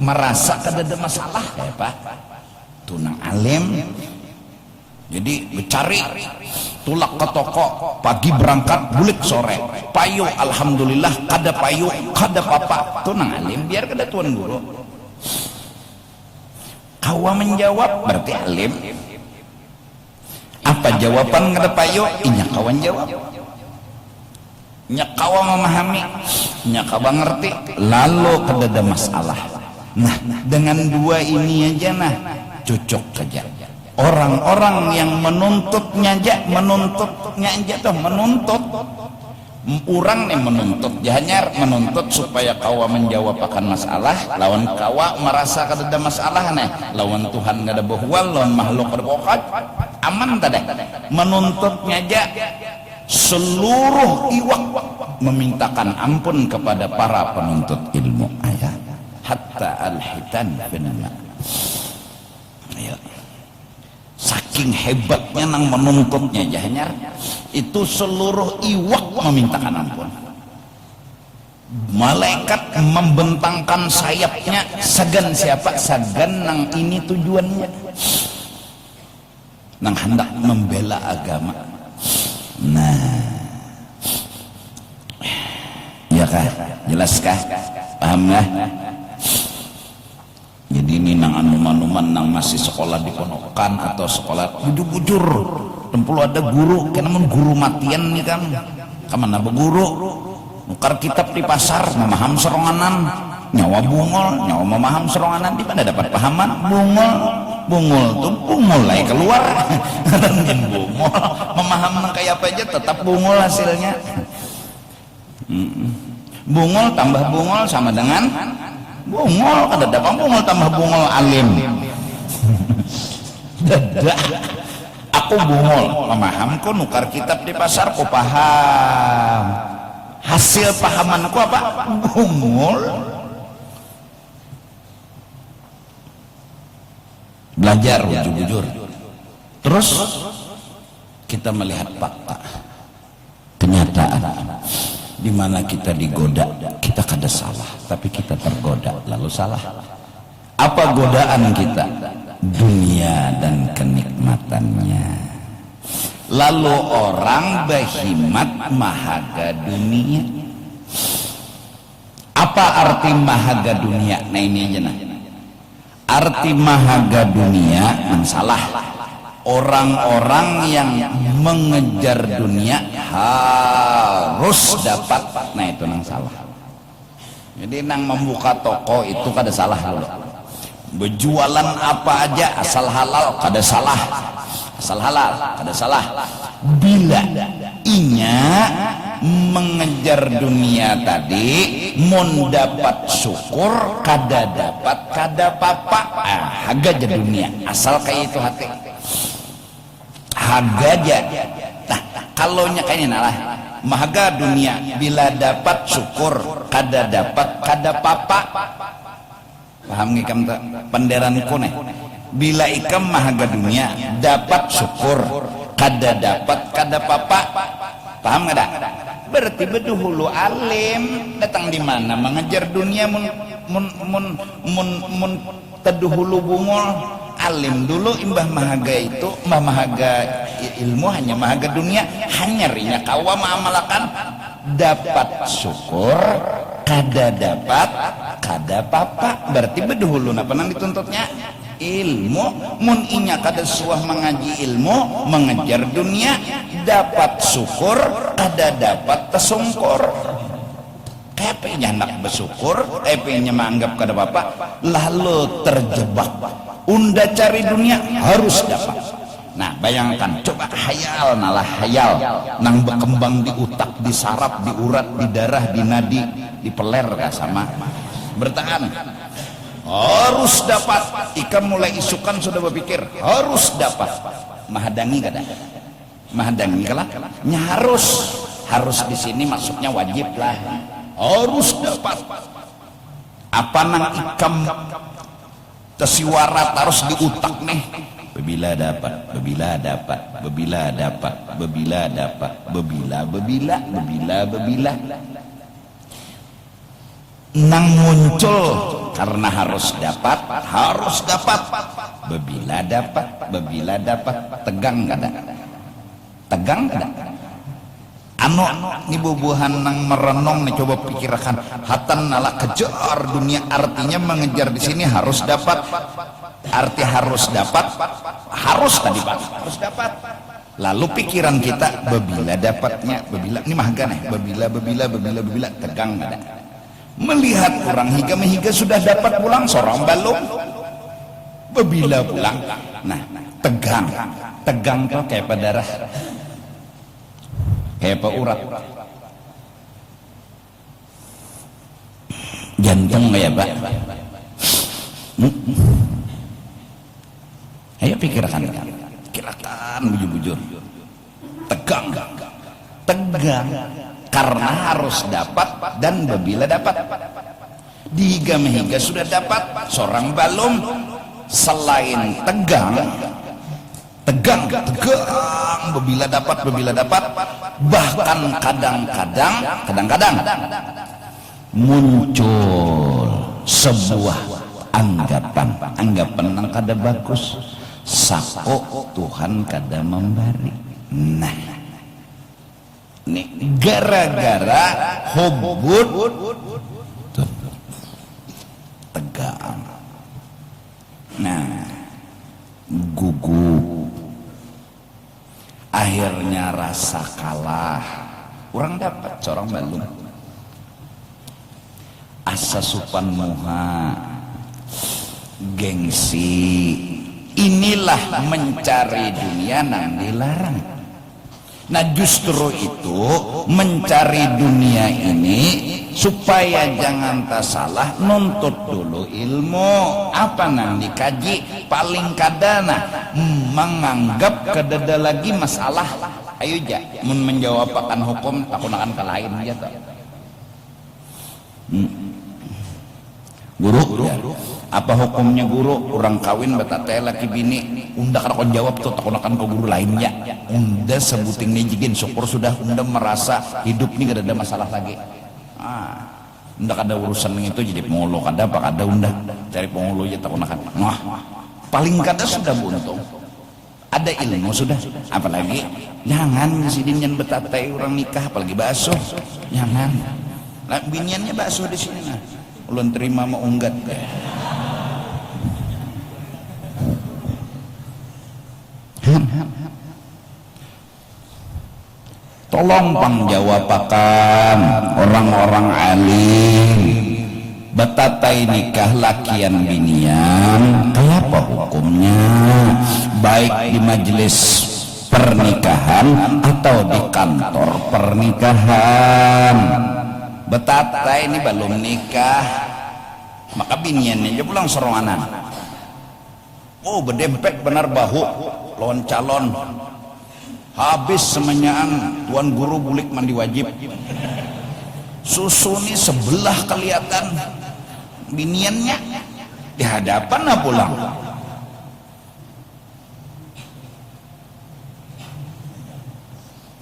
merasa kedada masalah ya Pak. Tuna alim, jadi mencari tulak ke toko, pagi berangkat bulik sore, payu alhamdulillah kada payu kada papa, tunang alim biar kada tuan guru. Kawa menjawab berarti alim. Apa jawaban kada payu? Inya kawan jawab, nya kawa memahami, nya kawa ngerti, lalu kada ada masalah. Nah, dengan dua ini aja nah cocok saja. Orang-orang yang menuntutnya aja orang nih menuntut jahanyar menuntut supaya kawa menjawab akan masalah, lawan kawa merasa kada masalah nih, lawan Tuhan kada bohwal, lawan makhluk kada bohwal, aman tadi. Menuntutnya aja seluruh iwak memintakan ampun kepada para penuntut ilmu. Ayat hatta al-hitan finna. Ayo. Saking hebatnya nang menuntutnya jahanyar itu seluruh iwak memintakan ampun. Malaikat membentangkan sayapnya, segan siapa? Segan nang ini tujuannya, nang hendak membela agama. Nah, ya kah? Jelaskah? Pahamkah? Jadi ini nang anuman-anuman nang masih sekolah di ponokan atau sekolah bujur-bujur tempul ada guru, karena guru matian nih kan, kemana beguru nukar kitab di pasar memaham seronganan, nyawa bungol, nyawa memaham seronganan, di mana dapat pahaman bungol tuh mulai keluar dan bungol memaham paham kayak apa aja tetap bungul hasilnya. Bungul tambah bungul sama dengan bungul, kada dapat bungul tambah bungul alim. Dadah. Aku bungul, pemahamku nukar kitab di pasar, ku paham. Hasil pahamanku apa? Bungul. Belajar jujur. Terus kita melihat fakta, kenyataan, di mana kita digoda, kita kada salah, tapi kita tergoda lalu salah. Apa godaan kita? Dunia dan kenikmatannya. Lalu orang berhimat mahaga dunia. Apa arti mahaga dunia? Nah ini aja nah. Arti mahaga dunia salah. Orang-orang yang mengejar dunia harus dapat. Nah itu nang salah. Jadi nang membuka toko itu kada salah dulu. Berjualan apa aja asal halal kada salah, asal halal kada salah. Bila inya mengejar dunia tadi mon dapat syukur, kada dapat kada papa, haga aja dunia asal kayak itu hati haga aja. Nah kalau nya kayaknya nalah mahaga dunia, bila dapat syukur, kada dapat kada papa. Paham ngikam penderanku nih? Bila ikam mahaga dunia dapat syukur, kada dapat kada papa. Paham nggak? Berarti beduhulu alim datang di mana mengejar dunia mun teduhulu bungul alim dulu imbah mahaga itu mbah mahaga ilmu hanya mahaga dunia hanya rinya kawa maamalakan dapat syukur kada dapat kada papa. Berarti beduhulu napa nang dituntutnya ilmu. Mun inya kada suah mengaji ilmu mengejar dunia dapat syukur kada dapat tesungkur. Kepenya hendak bersyukur kepenya menganggap kada apa lalu terjebak unda cari dunia harus dapat. Nah bayangkan coba hayal nalah hayal nang berkembang di utak, di saraf, di urat, di darah, di nadi, di peler kah sama bertahan harus dapat. Ikan mulai isukan sudah berpikir harus dapat. Mahadangi kada? Mahadangi kalah? Nya harus di sini maksudnya wajib lah. Harus dapat. Apa nang ikam tesiwarat harus di utak nih. Bebila dapat, bebila dapat, bebila dapat, bebila dapat, bebila. Nang muncul karena harus dapat, bebila dapat, tegang kada? Tegang kada? Anu ni bubuhan nang merenung nih coba pikirkan hatan nala kejar dunia artinya mengejar di sini harus dapat. Arti harus dapat harus tadi Pak harus dapat. Lalu pikiran kita bebila dapatnya bebila ini mahaga nih bebila tegang kada? Melihat orang higa sudah dapat pulang seorang balung bebila pulang. Nah tegang tuh kayak darah kayak urat jantung kayak Pak. Ayo pikirkan bujur tegang karena harus dapat dan bebila dapat. Dihiga mehiga sudah dapat seorang balum selain tegang bebila dapat bahkan kadang-kadang muncul sebuah anggapan yang kada bagus. Sako Tuhan kada memberi. Nah nih gara-gara hobut tegang. Nah gugup akhirnya rasa kalah orang dapat seorang balung asa supan muha gengsi. Inilah mencari dunia nang dilarang. Nah justru itu mencari dunia ini supaya jangan tak salah nuntut dulu ilmu apa nang dikaji paling kadana menganggap kedada lagi masalah ayo ja menjawab akan hukum takunakan ke lain ya toh. Guru ya. Apa hukumnya guru orang kawin betate laki bini unda kan jawab tuh takunakan ke guru lainnya unda sebuting nejigin syukur sudah unda merasa hidup ini gak ada masalah lagi unda kada urusan itu jadi pengulu kada apa kada unda cari pengulu ya takunakan wah paling kada sudah buntung ada ilmu sudah apalagi jangan sidin betate orang nikah apalagi basuh jangan nah, biniannya basuh di sini nah ulun terima mau unggat tolong pangjawabakan orang-orang alim betatai nikah lakian binian apa hukumnya baik di majelis pernikahan atau di kantor pernikahan. Betatai ini belum nikah maka biniannya aja pulang seronganan oh berdempet benar bahu lawan calon habis semenyaan tuan guru bulik mandi wajib susu nih sebelah kelihatan biniannya di hadapan lah pulang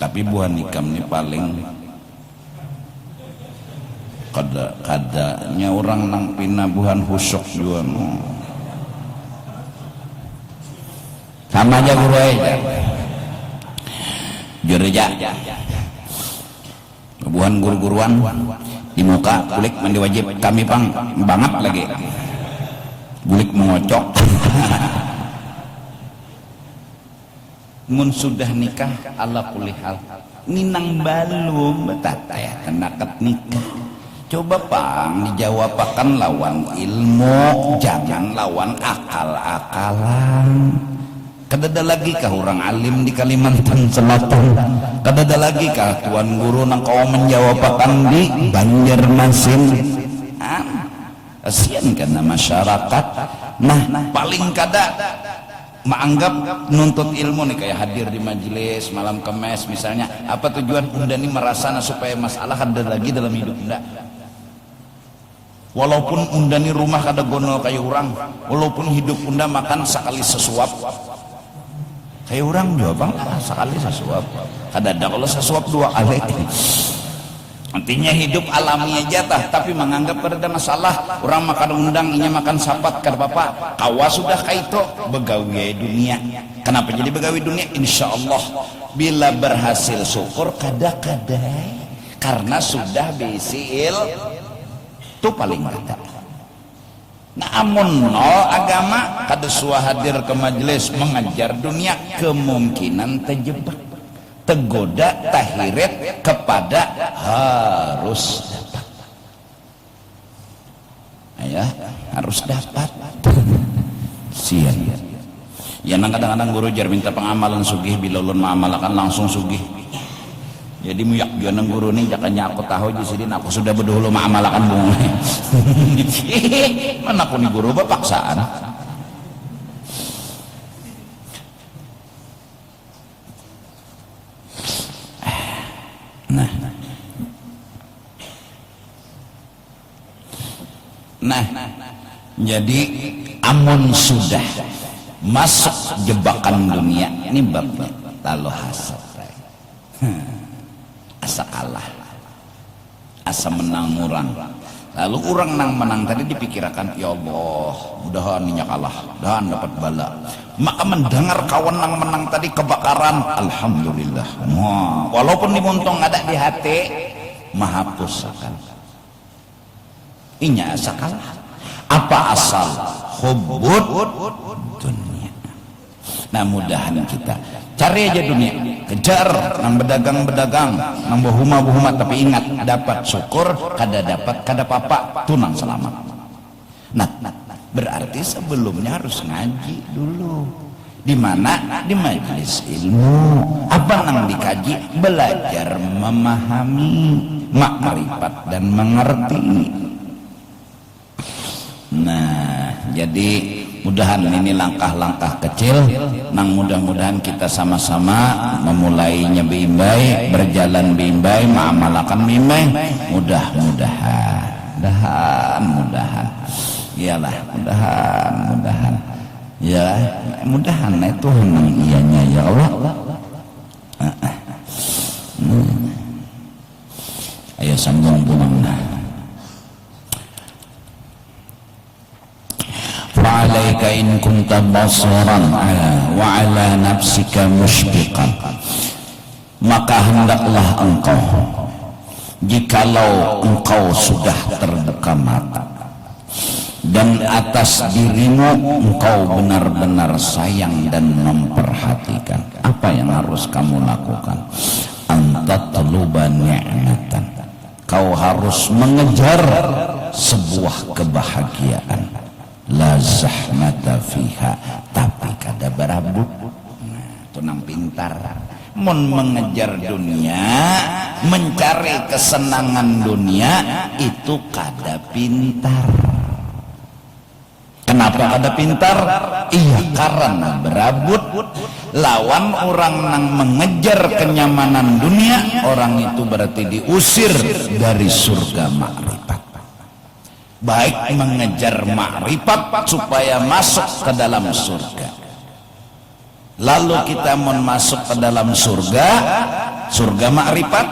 tapi buah nikam nih paling kadanya orang nang pinabuhan husuk juga sama aja guru aja jureja buhan guru-guruan di muka kulik mandi wajib kami pang banget lagi bulik mengocok mun sudah nikah ala kulihal ninang balum betata ya tenakat nikah coba pang dijawabakan lawan ilmu jangan lawan akal-akalan kadada lagi kah orang alim di Kalimantan Selatan kadada lagi kah tuan guru nang kau menjawabakan di Banjarmasin kasihan karena masyarakat nah paling kada menganggap nuntut ilmu nih kayak hadir di majelis malam kemes misalnya apa tujuan unda ini merasa supaya masalah ada lagi dalam hidup unda walaupun unda ini rumah kada gonol kayak orang walaupun hidup unda makan sekali sesuap kayak orang juga bang sekali sesuap kada ada kalau sesuap dua kali artinya hidup alami aja tah tapi menganggap ada masalah orang makan undang inya makan sapat kada apa kawa sudah kaito begawi dunia kenapa jadi begawi dunia insyaallah bila berhasil syukur kada karena sudah bisil itu paling kada namun nol agama kada suah hadir ke majelis mengajar dunia kemungkinan terjebak tergoda tahiret kepada harus dapat ya harus dapat sian ya nang kadang-kadang guru jar minta pengamalan sugih bila ulun mengamalkan langsung sugih jadi muyak juga nang guru nih jakanya aku tahu di sini aku sudah berdahulu mengamalkan bunga mana aku nih guru paksaan nah jadi amun sudah masuk jebakan dunia ini babnya lalu hasad asa kalah asa menang murang lalu orang nang menang tadi dipikirkan ya Allah mudahan ini kalah dan dapat bala maka mendengar kawan nang menang tadi kebakaran alhamdulillah walaupun dimuntung ada di hati mahapus akan inya asa kalah apa asal hubbud dunia nah mudahan kita cari aja dunia kejar nang berdagang nang bohuma tapi ingat dapat syukur kada dapat kada papa tunang selamat nah berarti sebelumnya harus ngaji dulu Di mana? Di majelis ilmu. Apa nang dikaji? Belajar memahami, makrifat dan mengerti. Nah, jadi mudahan ini langkah-langkah kecil, nang mudah-mudahan kita sama-sama memulainya bimbai, berjalan bimbai, mengamalkan bimbai. Mudah-mudahan, iyalah, mudahan. Ya, mudahan itu henang ianya ya Allah. Ayo sambung bunga. Fa'alaika in kunta basiran wa ala nafsika mushfiqan. Maka hendaklah engkau, jikalau engkau sudah terbuka mata dan atas dirimu engkau benar-benar sayang dan memperhatikan, apa yang harus kamu lakukan? Anta taluba ni'matan, kau harus mengejar sebuah kebahagiaan. La zahmata fiha, tapi kada berabut. Nah, tunang pintar. Mun mengejar dunia, mencari kesenangan dunia, itu kada pintar. Kenapa kada pintar? Iya, karena berabut. Lawan orang yang mengejar kenyamanan dunia, orang itu berarti diusir dari surga makrifat. Baik mengejar makrifat supaya masuk ke dalam surga. Lalu kita mau masuk ke dalam surga makrifat,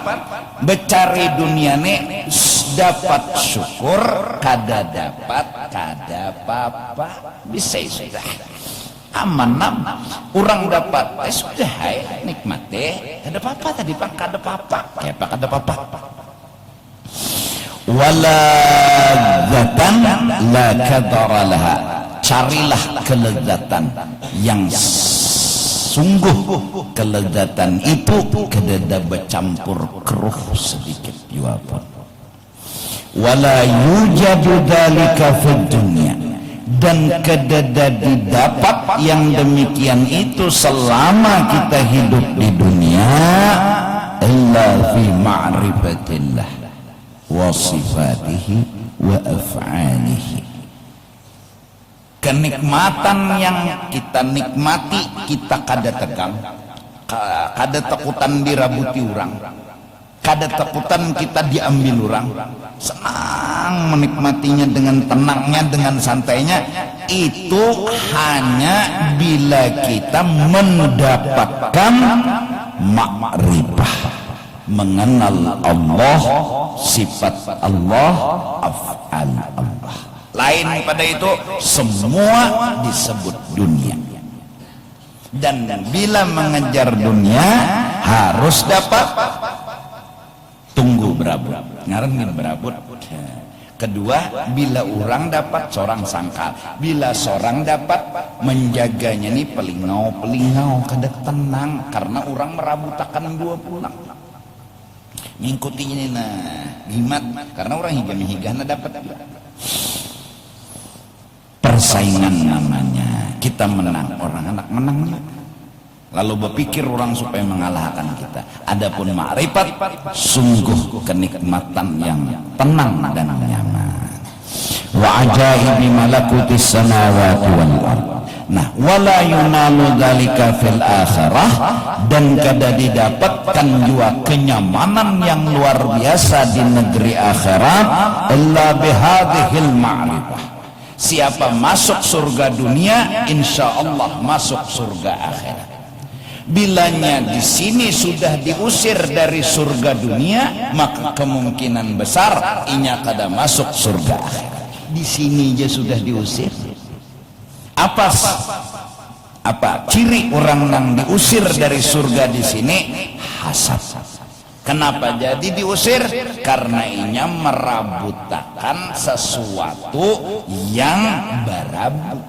becari dunia nih dapat syukur, kada dapat kada apa-apa, bisa sudah aman nam. Orang dapat sudah nikmat deh, kada apa-apa tadi pak, kada apa-apa, kayak apa kada apa-apa. Wala dzatan la kadara laha, carilah kelezatan yang sungguh kelezatan itu kada bercampur keruh sedikit jua pun. Wala yujadu dzalika fid dunya, dan kada didapat yang demikian itu selama kita hidup di dunia, illa fi ma'rifatillah wa sifatihi wa af'alihi. Kenikmatan yang kita nikmati kita kada tegang, kada takutan dirabuti orang, kada takutan kita diambil orang, senang menikmatinya dengan tenangnya, dengan santainya. Itu hanya bila kita mendapatkan makrifah, mengenal Allah, sifat Allah, af'al Allah. Lain pada itu semua disebut dunia. Dan bila mengejar dunia harus dapat, tunggu berabut, ngaran berabut. Kedua, bila orang dapat seorang sangkal, bila seorang dapat menjaganya nih pelingau kada tenang, karena orang merabutakan dua pulang ngikutinya nih, nah himat, karena orang higah dapat. Persaingan namanya, kita menang, orang anak menang, lalu berpikir orang supaya mengalahkan kita. Adapun makrifat sungguh kenikmatan yang tenang dan nyaman. Wa ajaibi malakutis samawati wal ardh. Nah, wala yunalu dzalika fil akhirah, dan kada didapatkan juga kenyamanan yang luar biasa di negeri akhirat illa bihadhil ma'rifah. Siapa masuk surga dunia, insya Allah masuk surga akhirat. Bilanya di sini sudah diusir dari surga dunia, maka kemungkinan besar inya kada masuk surga akhirat. Di sini aja sudah diusir. Apa ciri orang yang diusir dari surga di sini? Hasad. Kenapa jadi diusir? Karena inya merabutakan sesuatu yang berabut,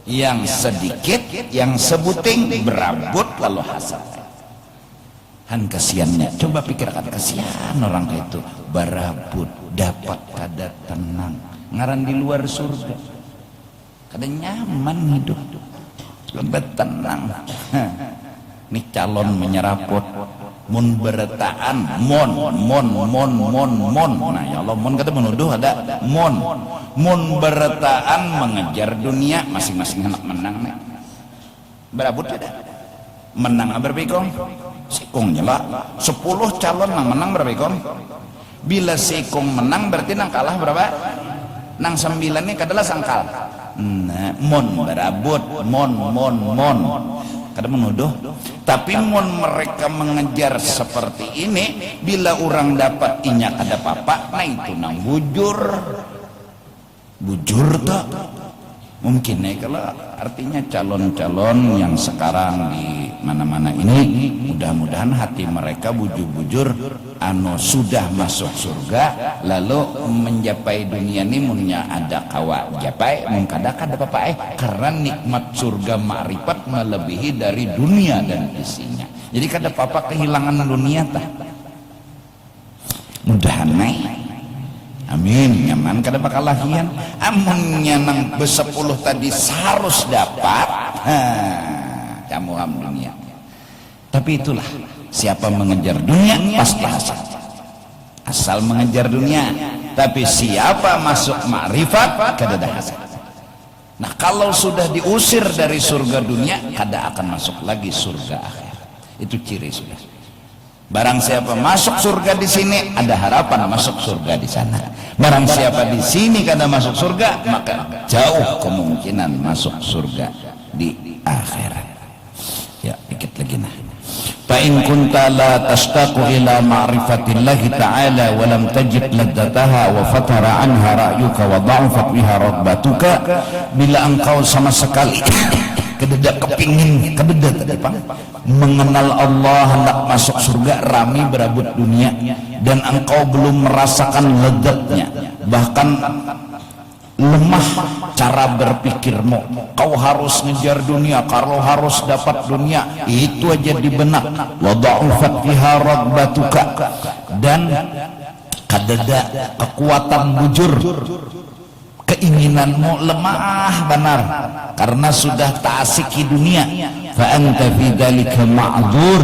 yang sedikit, yang sebuting berabut lalu hasad. Han kasihannya, coba pikirkan, kasihan orang kayak itu berabut dapat kada tenang, ngaran di luar surga kada nyaman hidup. lebet tenang. Nih calon menyeraput mun beretaan mon. Nah ya Allah, mon kata menuduh ada mon beretaan mengejar dunia, masing-masing anak menang nih. Berabut ada menang berpikong sikong nyela 10 calon nang menang berpikong. Bila sikong menang berarti nang kalah berapa? Nang 9 nih kadalah sangkal. Nah, mon berabut, mon kada menuduh. Tapi mon mereka mengejar seperti ini, bila orang dapat inyak ada papa, nah itu nang bujur tak mungkin nih. Kalau artinya calon-calon yang sekarang di mana-mana ini, mudah-mudahan hati mereka bujur-bujur sudah masuk surga, lalu menjapai dunia ini munnya ada kawa japai mungkada papa karena nikmat surga ma'rifat melebihi dari dunia dan isinya. Jadi kada papa kehilangan dunia tah. Mudahan amin nyaman kada bakal lahian. Amunnya nang be-10 tadi harus dapat camuham dunia. Tapi itulah, siapa mengejar dunia pasti hasad. Asal mengejar dunia, tapi siapa masuk ma'rifat kada ada hasad. Nah kalau sudah diusir dari surga dunia, kada akan masuk lagi surga akhirat. Itu ciri sudah. Barang siapa masuk surga di sini, ada harapan masuk surga di sana. Barang siapa di sini kada masuk surga, maka jauh kemungkinan masuk surga di akhirat. Ya, dikit lagi nah. Fa in kunta la tashtaqu ila ma'rifatillahi ta'ala wa lam tajid ladzataha wa fatara anha ra'yuka wa dha'afat biha rabbatuka, bila engkau sama sekali kededak kepingin kededak tadi Pak mengenal Allah, hendak masuk surga, rami berabut dunia, dan engkau belum merasakan lezatnya, bahkan lemah cara berpikirmu, kau harus ngejar dunia, kalau harus dapat dunia itu aja di benak, wa dha'afat fiha rabbatuka, dan kadada kekuatan bujur, keinginanmu lemah benar karena sudah ta'asiki dunia. Fa anta fi dzalika ma'dzur,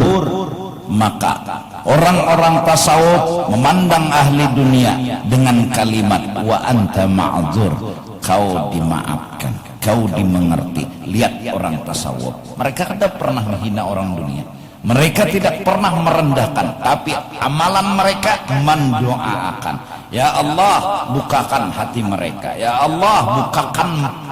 maka orang-orang tasawuf memandang ahli dunia dengan kalimat wa anta ma'dzur, kau dimaafkan, kau dimengerti. Lihat orang tasawuf, mereka tidak pernah menghina orang dunia, mereka tidak pernah merendahkan, tapi amalan mereka mendoakan, ya Allah bukakan hati mereka, ya Allah bukakan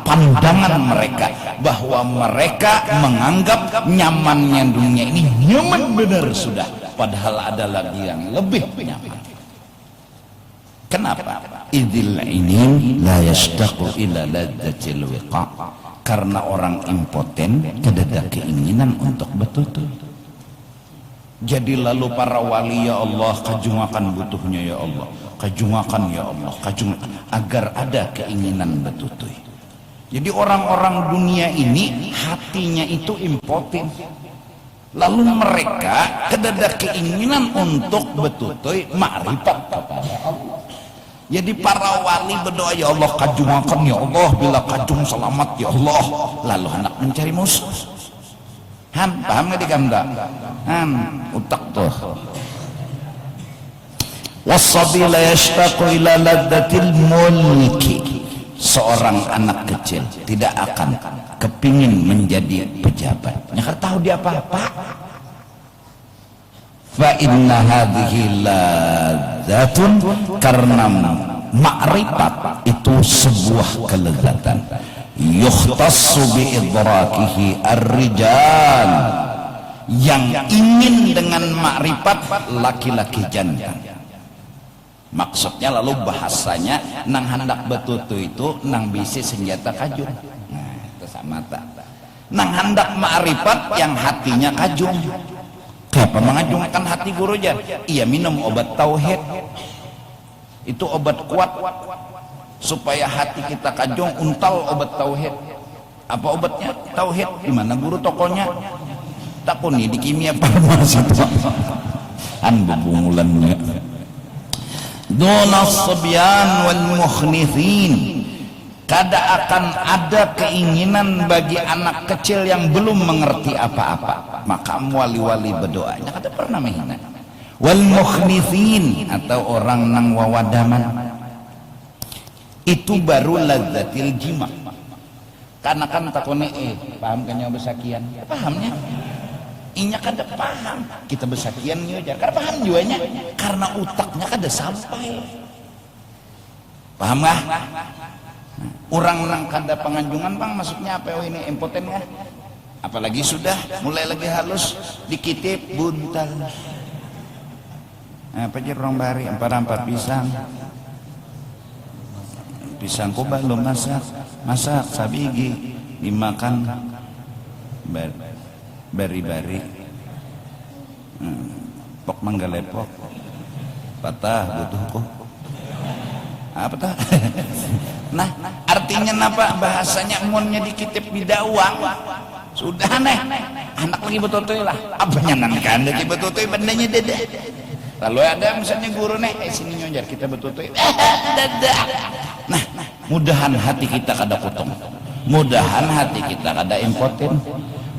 pandangan mereka, bahwa mereka menganggap nyamannya dunia ini nyaman benar sudah, padahal ada lagi yang lebih nyaman. Kenapa? Idzil ini la yashtaqu ila ladzatil wiqa, karena orang impoten tidak ada keinginan untuk betul-betul. Jadi lalu para wali, ya Allah kajungakan butuhnya, ya Allah kajungakan, ya Allah kajungakan, agar ada keinginan betul-betul. Jadi orang-orang dunia ini hatinya itu impoten, lalu mereka kedada keinginan untuk betul-betul ma'rifat kepada Allah. Jadi para wali berdoa, ya Allah kajungakan, ya Allah bila kajung selamat, ya Allah, lalu hendak mencari musuh. Han, paham nggak dikamda? Han, utak tuh. Wasabi la yashtaqu ila ladzatil mulki, seorang anak kecil tidak akan kepingin menjadi pejabat, nggak tahu dia apa-apa. Fa inna hadhihi ladzatun, karena ma'rifat itu sebuah kelezatan, yukhtassu bi idrakihi ar-rijal, yang ingin dengan makrifat laki-laki jantan. Maksudnya lalu bahasanya nang hendak betutu itu nang bisi senjata kajung. Nah itu sama tak, nang hendak makrifat yang hatinya kajung. Kenapa mengajungkan hati guru jan? Iya minum obat tauhid, itu obat kuat supaya hati kita kajung. Untal obat tauhid. Apa obatnya? Tauhid. Di mana guru tokonya? Takuni di kimia farmasi. An bubungulannya. Dunas sabyan wal mukhnithin, kada akan ada keinginan bagi anak kecil yang belum mengerti apa-apa, maka wali-wali berdoanya kada pernah menghina. Wal mukhnithin, atau orang nang wawadaman, itu baru ladzatil jima. Karena kan takone paham kan nyawa besakian, pahamnya inya kada paham, kita besakian nyawa kada paham juanya, karena utaknya kada sampai. Paham gak? Orang-orang kada penganjungan bang, maksudnya apa ini impoten kan? Apalagi sudah mulai lagi halus dikitip buntal. Apa aja orang bari empat pisang. Pisangku belum masak sabigi dimakan bari-bari. Pok manggalepok patah butuhku. Apa tah? Nah, artinya apa? Bahasanya emonnya dikitip di dawang. Sudah aneh. Anak lagi betutuy lah. Apanya nankan lagi betutuy bandanya dada. Lalu ada misalnya guru sini nyojar kita betutuy. Dada. Nah, mudahan hati kita kada potong. Mudahan hati kita kada impoten.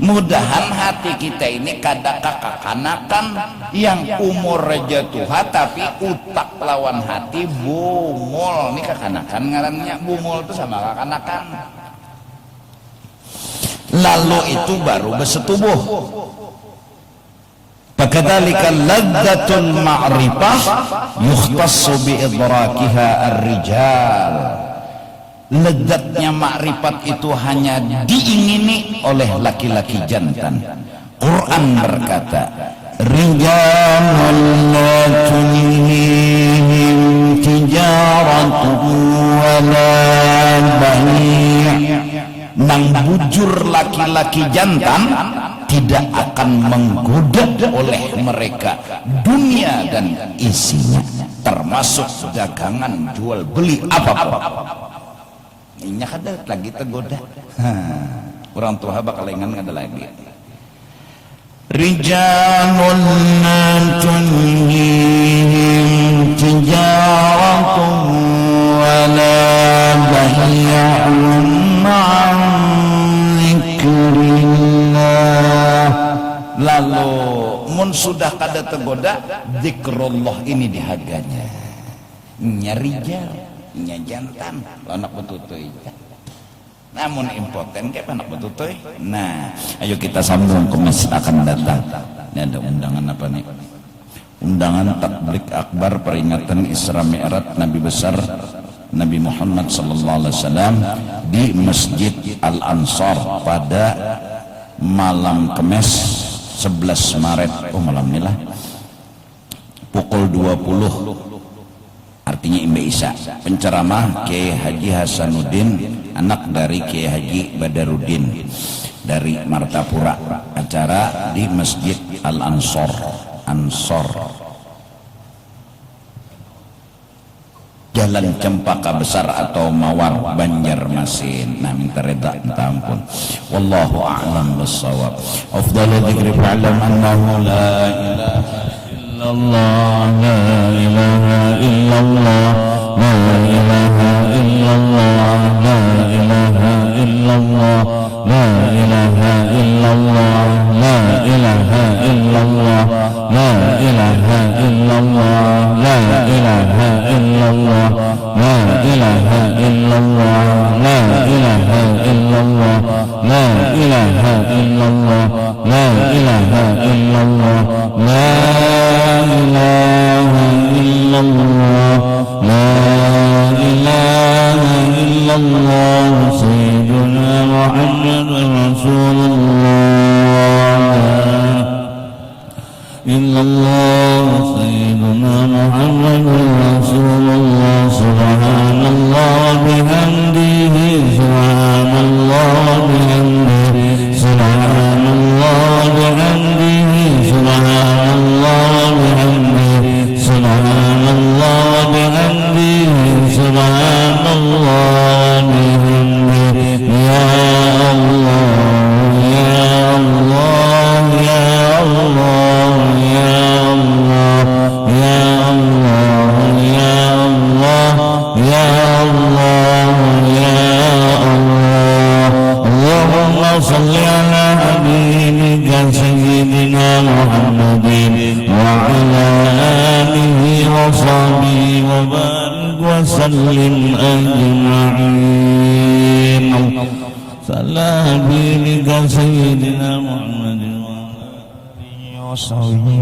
Mudahan hati kita ini kada kakak-kanakan yang umur jatuha tapi utak lawan hati bungul. Ini kakanakan ngarannya bungul itu sama kakanakan. Lalu itu baru bersetubuh. Fakadzalika ladzatul ma'rifah yukhtassu bi idrakiha ar-rijal. Lezatnya makrifat itu hanya diingini oleh laki-laki jantan. Quran berkata, rijalun la tulhihim tijaratun wala bai'. Nang bujur laki-laki jantan tidak akan menggoda oleh mereka dunia dan isinya, termasuk dagangan jual beli apa-apa. Inya kada lagi tergoda. Orang tua bakal ingat ada lagi. Rijalun la tulhihim tijaratun wala bai'un an dzikrillah. Lalu mun sudah kada tergoda, zikrullah ini dihaganya. Nyarijal nya jantan anak betutuy. Namun impoten kayak anak betutuy. Nah, ayo kita sambung ke mes akan datang. Ini ada undangan apa nih? Undangan takbir akbar peringatan Isra Mi'raj Nabi besar Nabi Muhammad sallallahu alaihi wasallam di Masjid Al-Ansar pada malam Kamis 11 Maret. Oh, malam inilah pukul 20. Artinya Imbe Isa. Penceramah Kiai Haji Hasanuddin, anak dari Kiai Haji Badaruddin dari Martapura. Acara di Masjid Al-Ansar. Jalan Cempaka Besar atau Mawar, Banjarmasin. Nah, minta reda, minta ampun. Wallahu a'lam bissawab. Afdalu dzikri fa'lam annahu la ilaha illallah, la ilaha illallah, la ilaha illallah, la ilaha illallah, la ilaha illallah, la ilaha illallah, la ilaha illallah, la ilaha illallah, la ilaha illallah, la ilaha illallah, la ilaha illallah, la ilaha illallah, la ilaha illallah, la ilaha illallah, sayyiduna Muhammadur Rasulullah, illallah, sayyiduna Muhammadur Rasulullah, subhanallah bihamdihi, subhanallah bihamdihi, subhanallah bihamdihi, subhanallah bihamdihi, subhanallah bihamdihi, subhanallah bihamdihi. Ya Allah, ya Allah, ya Allah, ya Allah. وسلم أجمعين. صلى بك سيدنا محمد وصحبه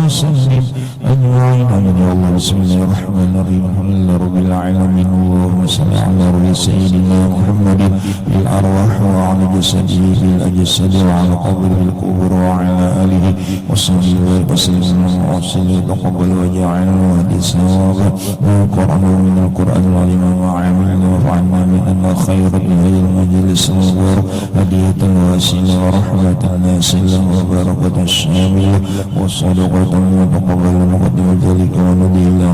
وسلم أجمعين. آمين يا الله. بسم الله الرحمن الرحيم. الحمد لله رب العالمين. اللهم صل على روح سيدنا محمد بالأرواح وعلى جسده بالأجساد وعلى قبره القبور وعلى آله وصحبه وسلم وأرسله تقبل وجعلنا وهدي ثوابا والقرآن من القرآن العظيم وعاملنا وفعلنا من أن خير بهذه المجلس المبارك هدية واسلة ورحمة ناسلة وبركة الشاملة وصدقة وتقبل مقدم ذلك وندي إلى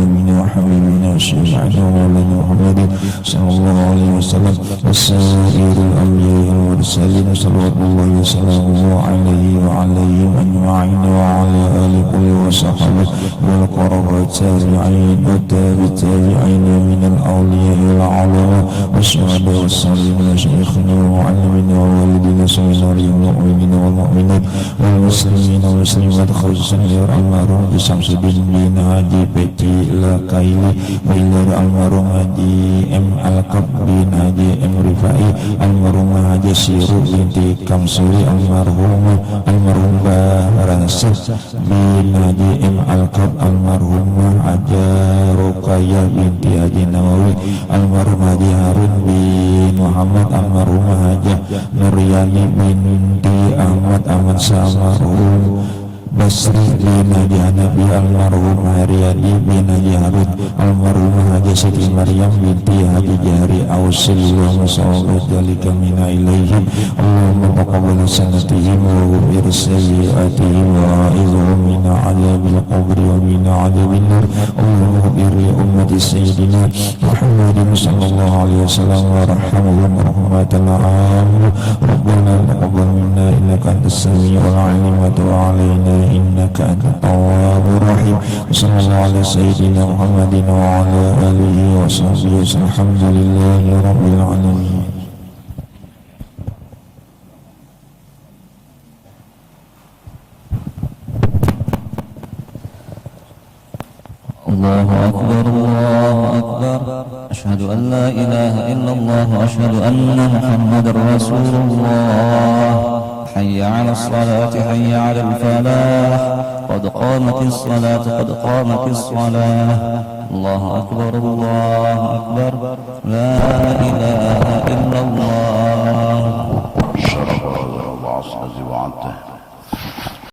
نبينا وحبيبنا شفيعنا مولانا محمد صلى الله عليه وسلم وسائر الأنبياء والمرسلين صلوات الله وسلامه عليه وعليهم أجمعين وعلى آل كل وصحبه والقرابة التابعين والتابعين من الأولياء والعلماء والشهداء والصالحين وشيخنا ومعلمنا ووالدنا سمينا المؤمنين والمؤمنات والمسلمين والمسلمات خصوصا إلى المرحوم شمس الدين bin Haji Peci Lakaili وإلى المرحوم Haji M. Alkab bin Haji M. Rifai المرحوم Haji Siru binti Kamsuri المرحوم Baransah bin Haji M. Alkab المرحوم Haji Rukaya binti Haji Nawawi المرحوم Haji Harun bin Muhammad المرحوم Haji Nuryani binti Ahmad Aman Samarhum Basri bin Haji Hanafi almarhum Haryadi bin Haji Harun almarhum Haji Siti Maryam binti Haji Jahri Ausilullah Musallat Jalika Mina Ilaihim Allahumma taqabbal sanatihim wa ghfir sayyi'atihim wa a'idhum min adzabil qabri wa min adzabil nar. Allahumma ghfir li ummati sayyidina Muhammadin sallallahu alaihi wasallam wa rahmahum rahmatan 'amma. Rabbana taqabbal minna innaka antas samiul 'alim wa tub 'alaina إنك أنت التواب الرحيم. وصلى الله على سيدنا محمد وعلى آله وصحبه وسلم. الحمد لله رب العالمين. الله أكبر الله أكبر أشهد أن لا إله إلا الله وأشهد أن محمد رسول الله. حي على الصلاة حي على الفلاح قد قامت الصلاة قد قامت الصلاة. الله أكبر الله أكبر لا إله إلا الله. شرف الله وعصر وعدته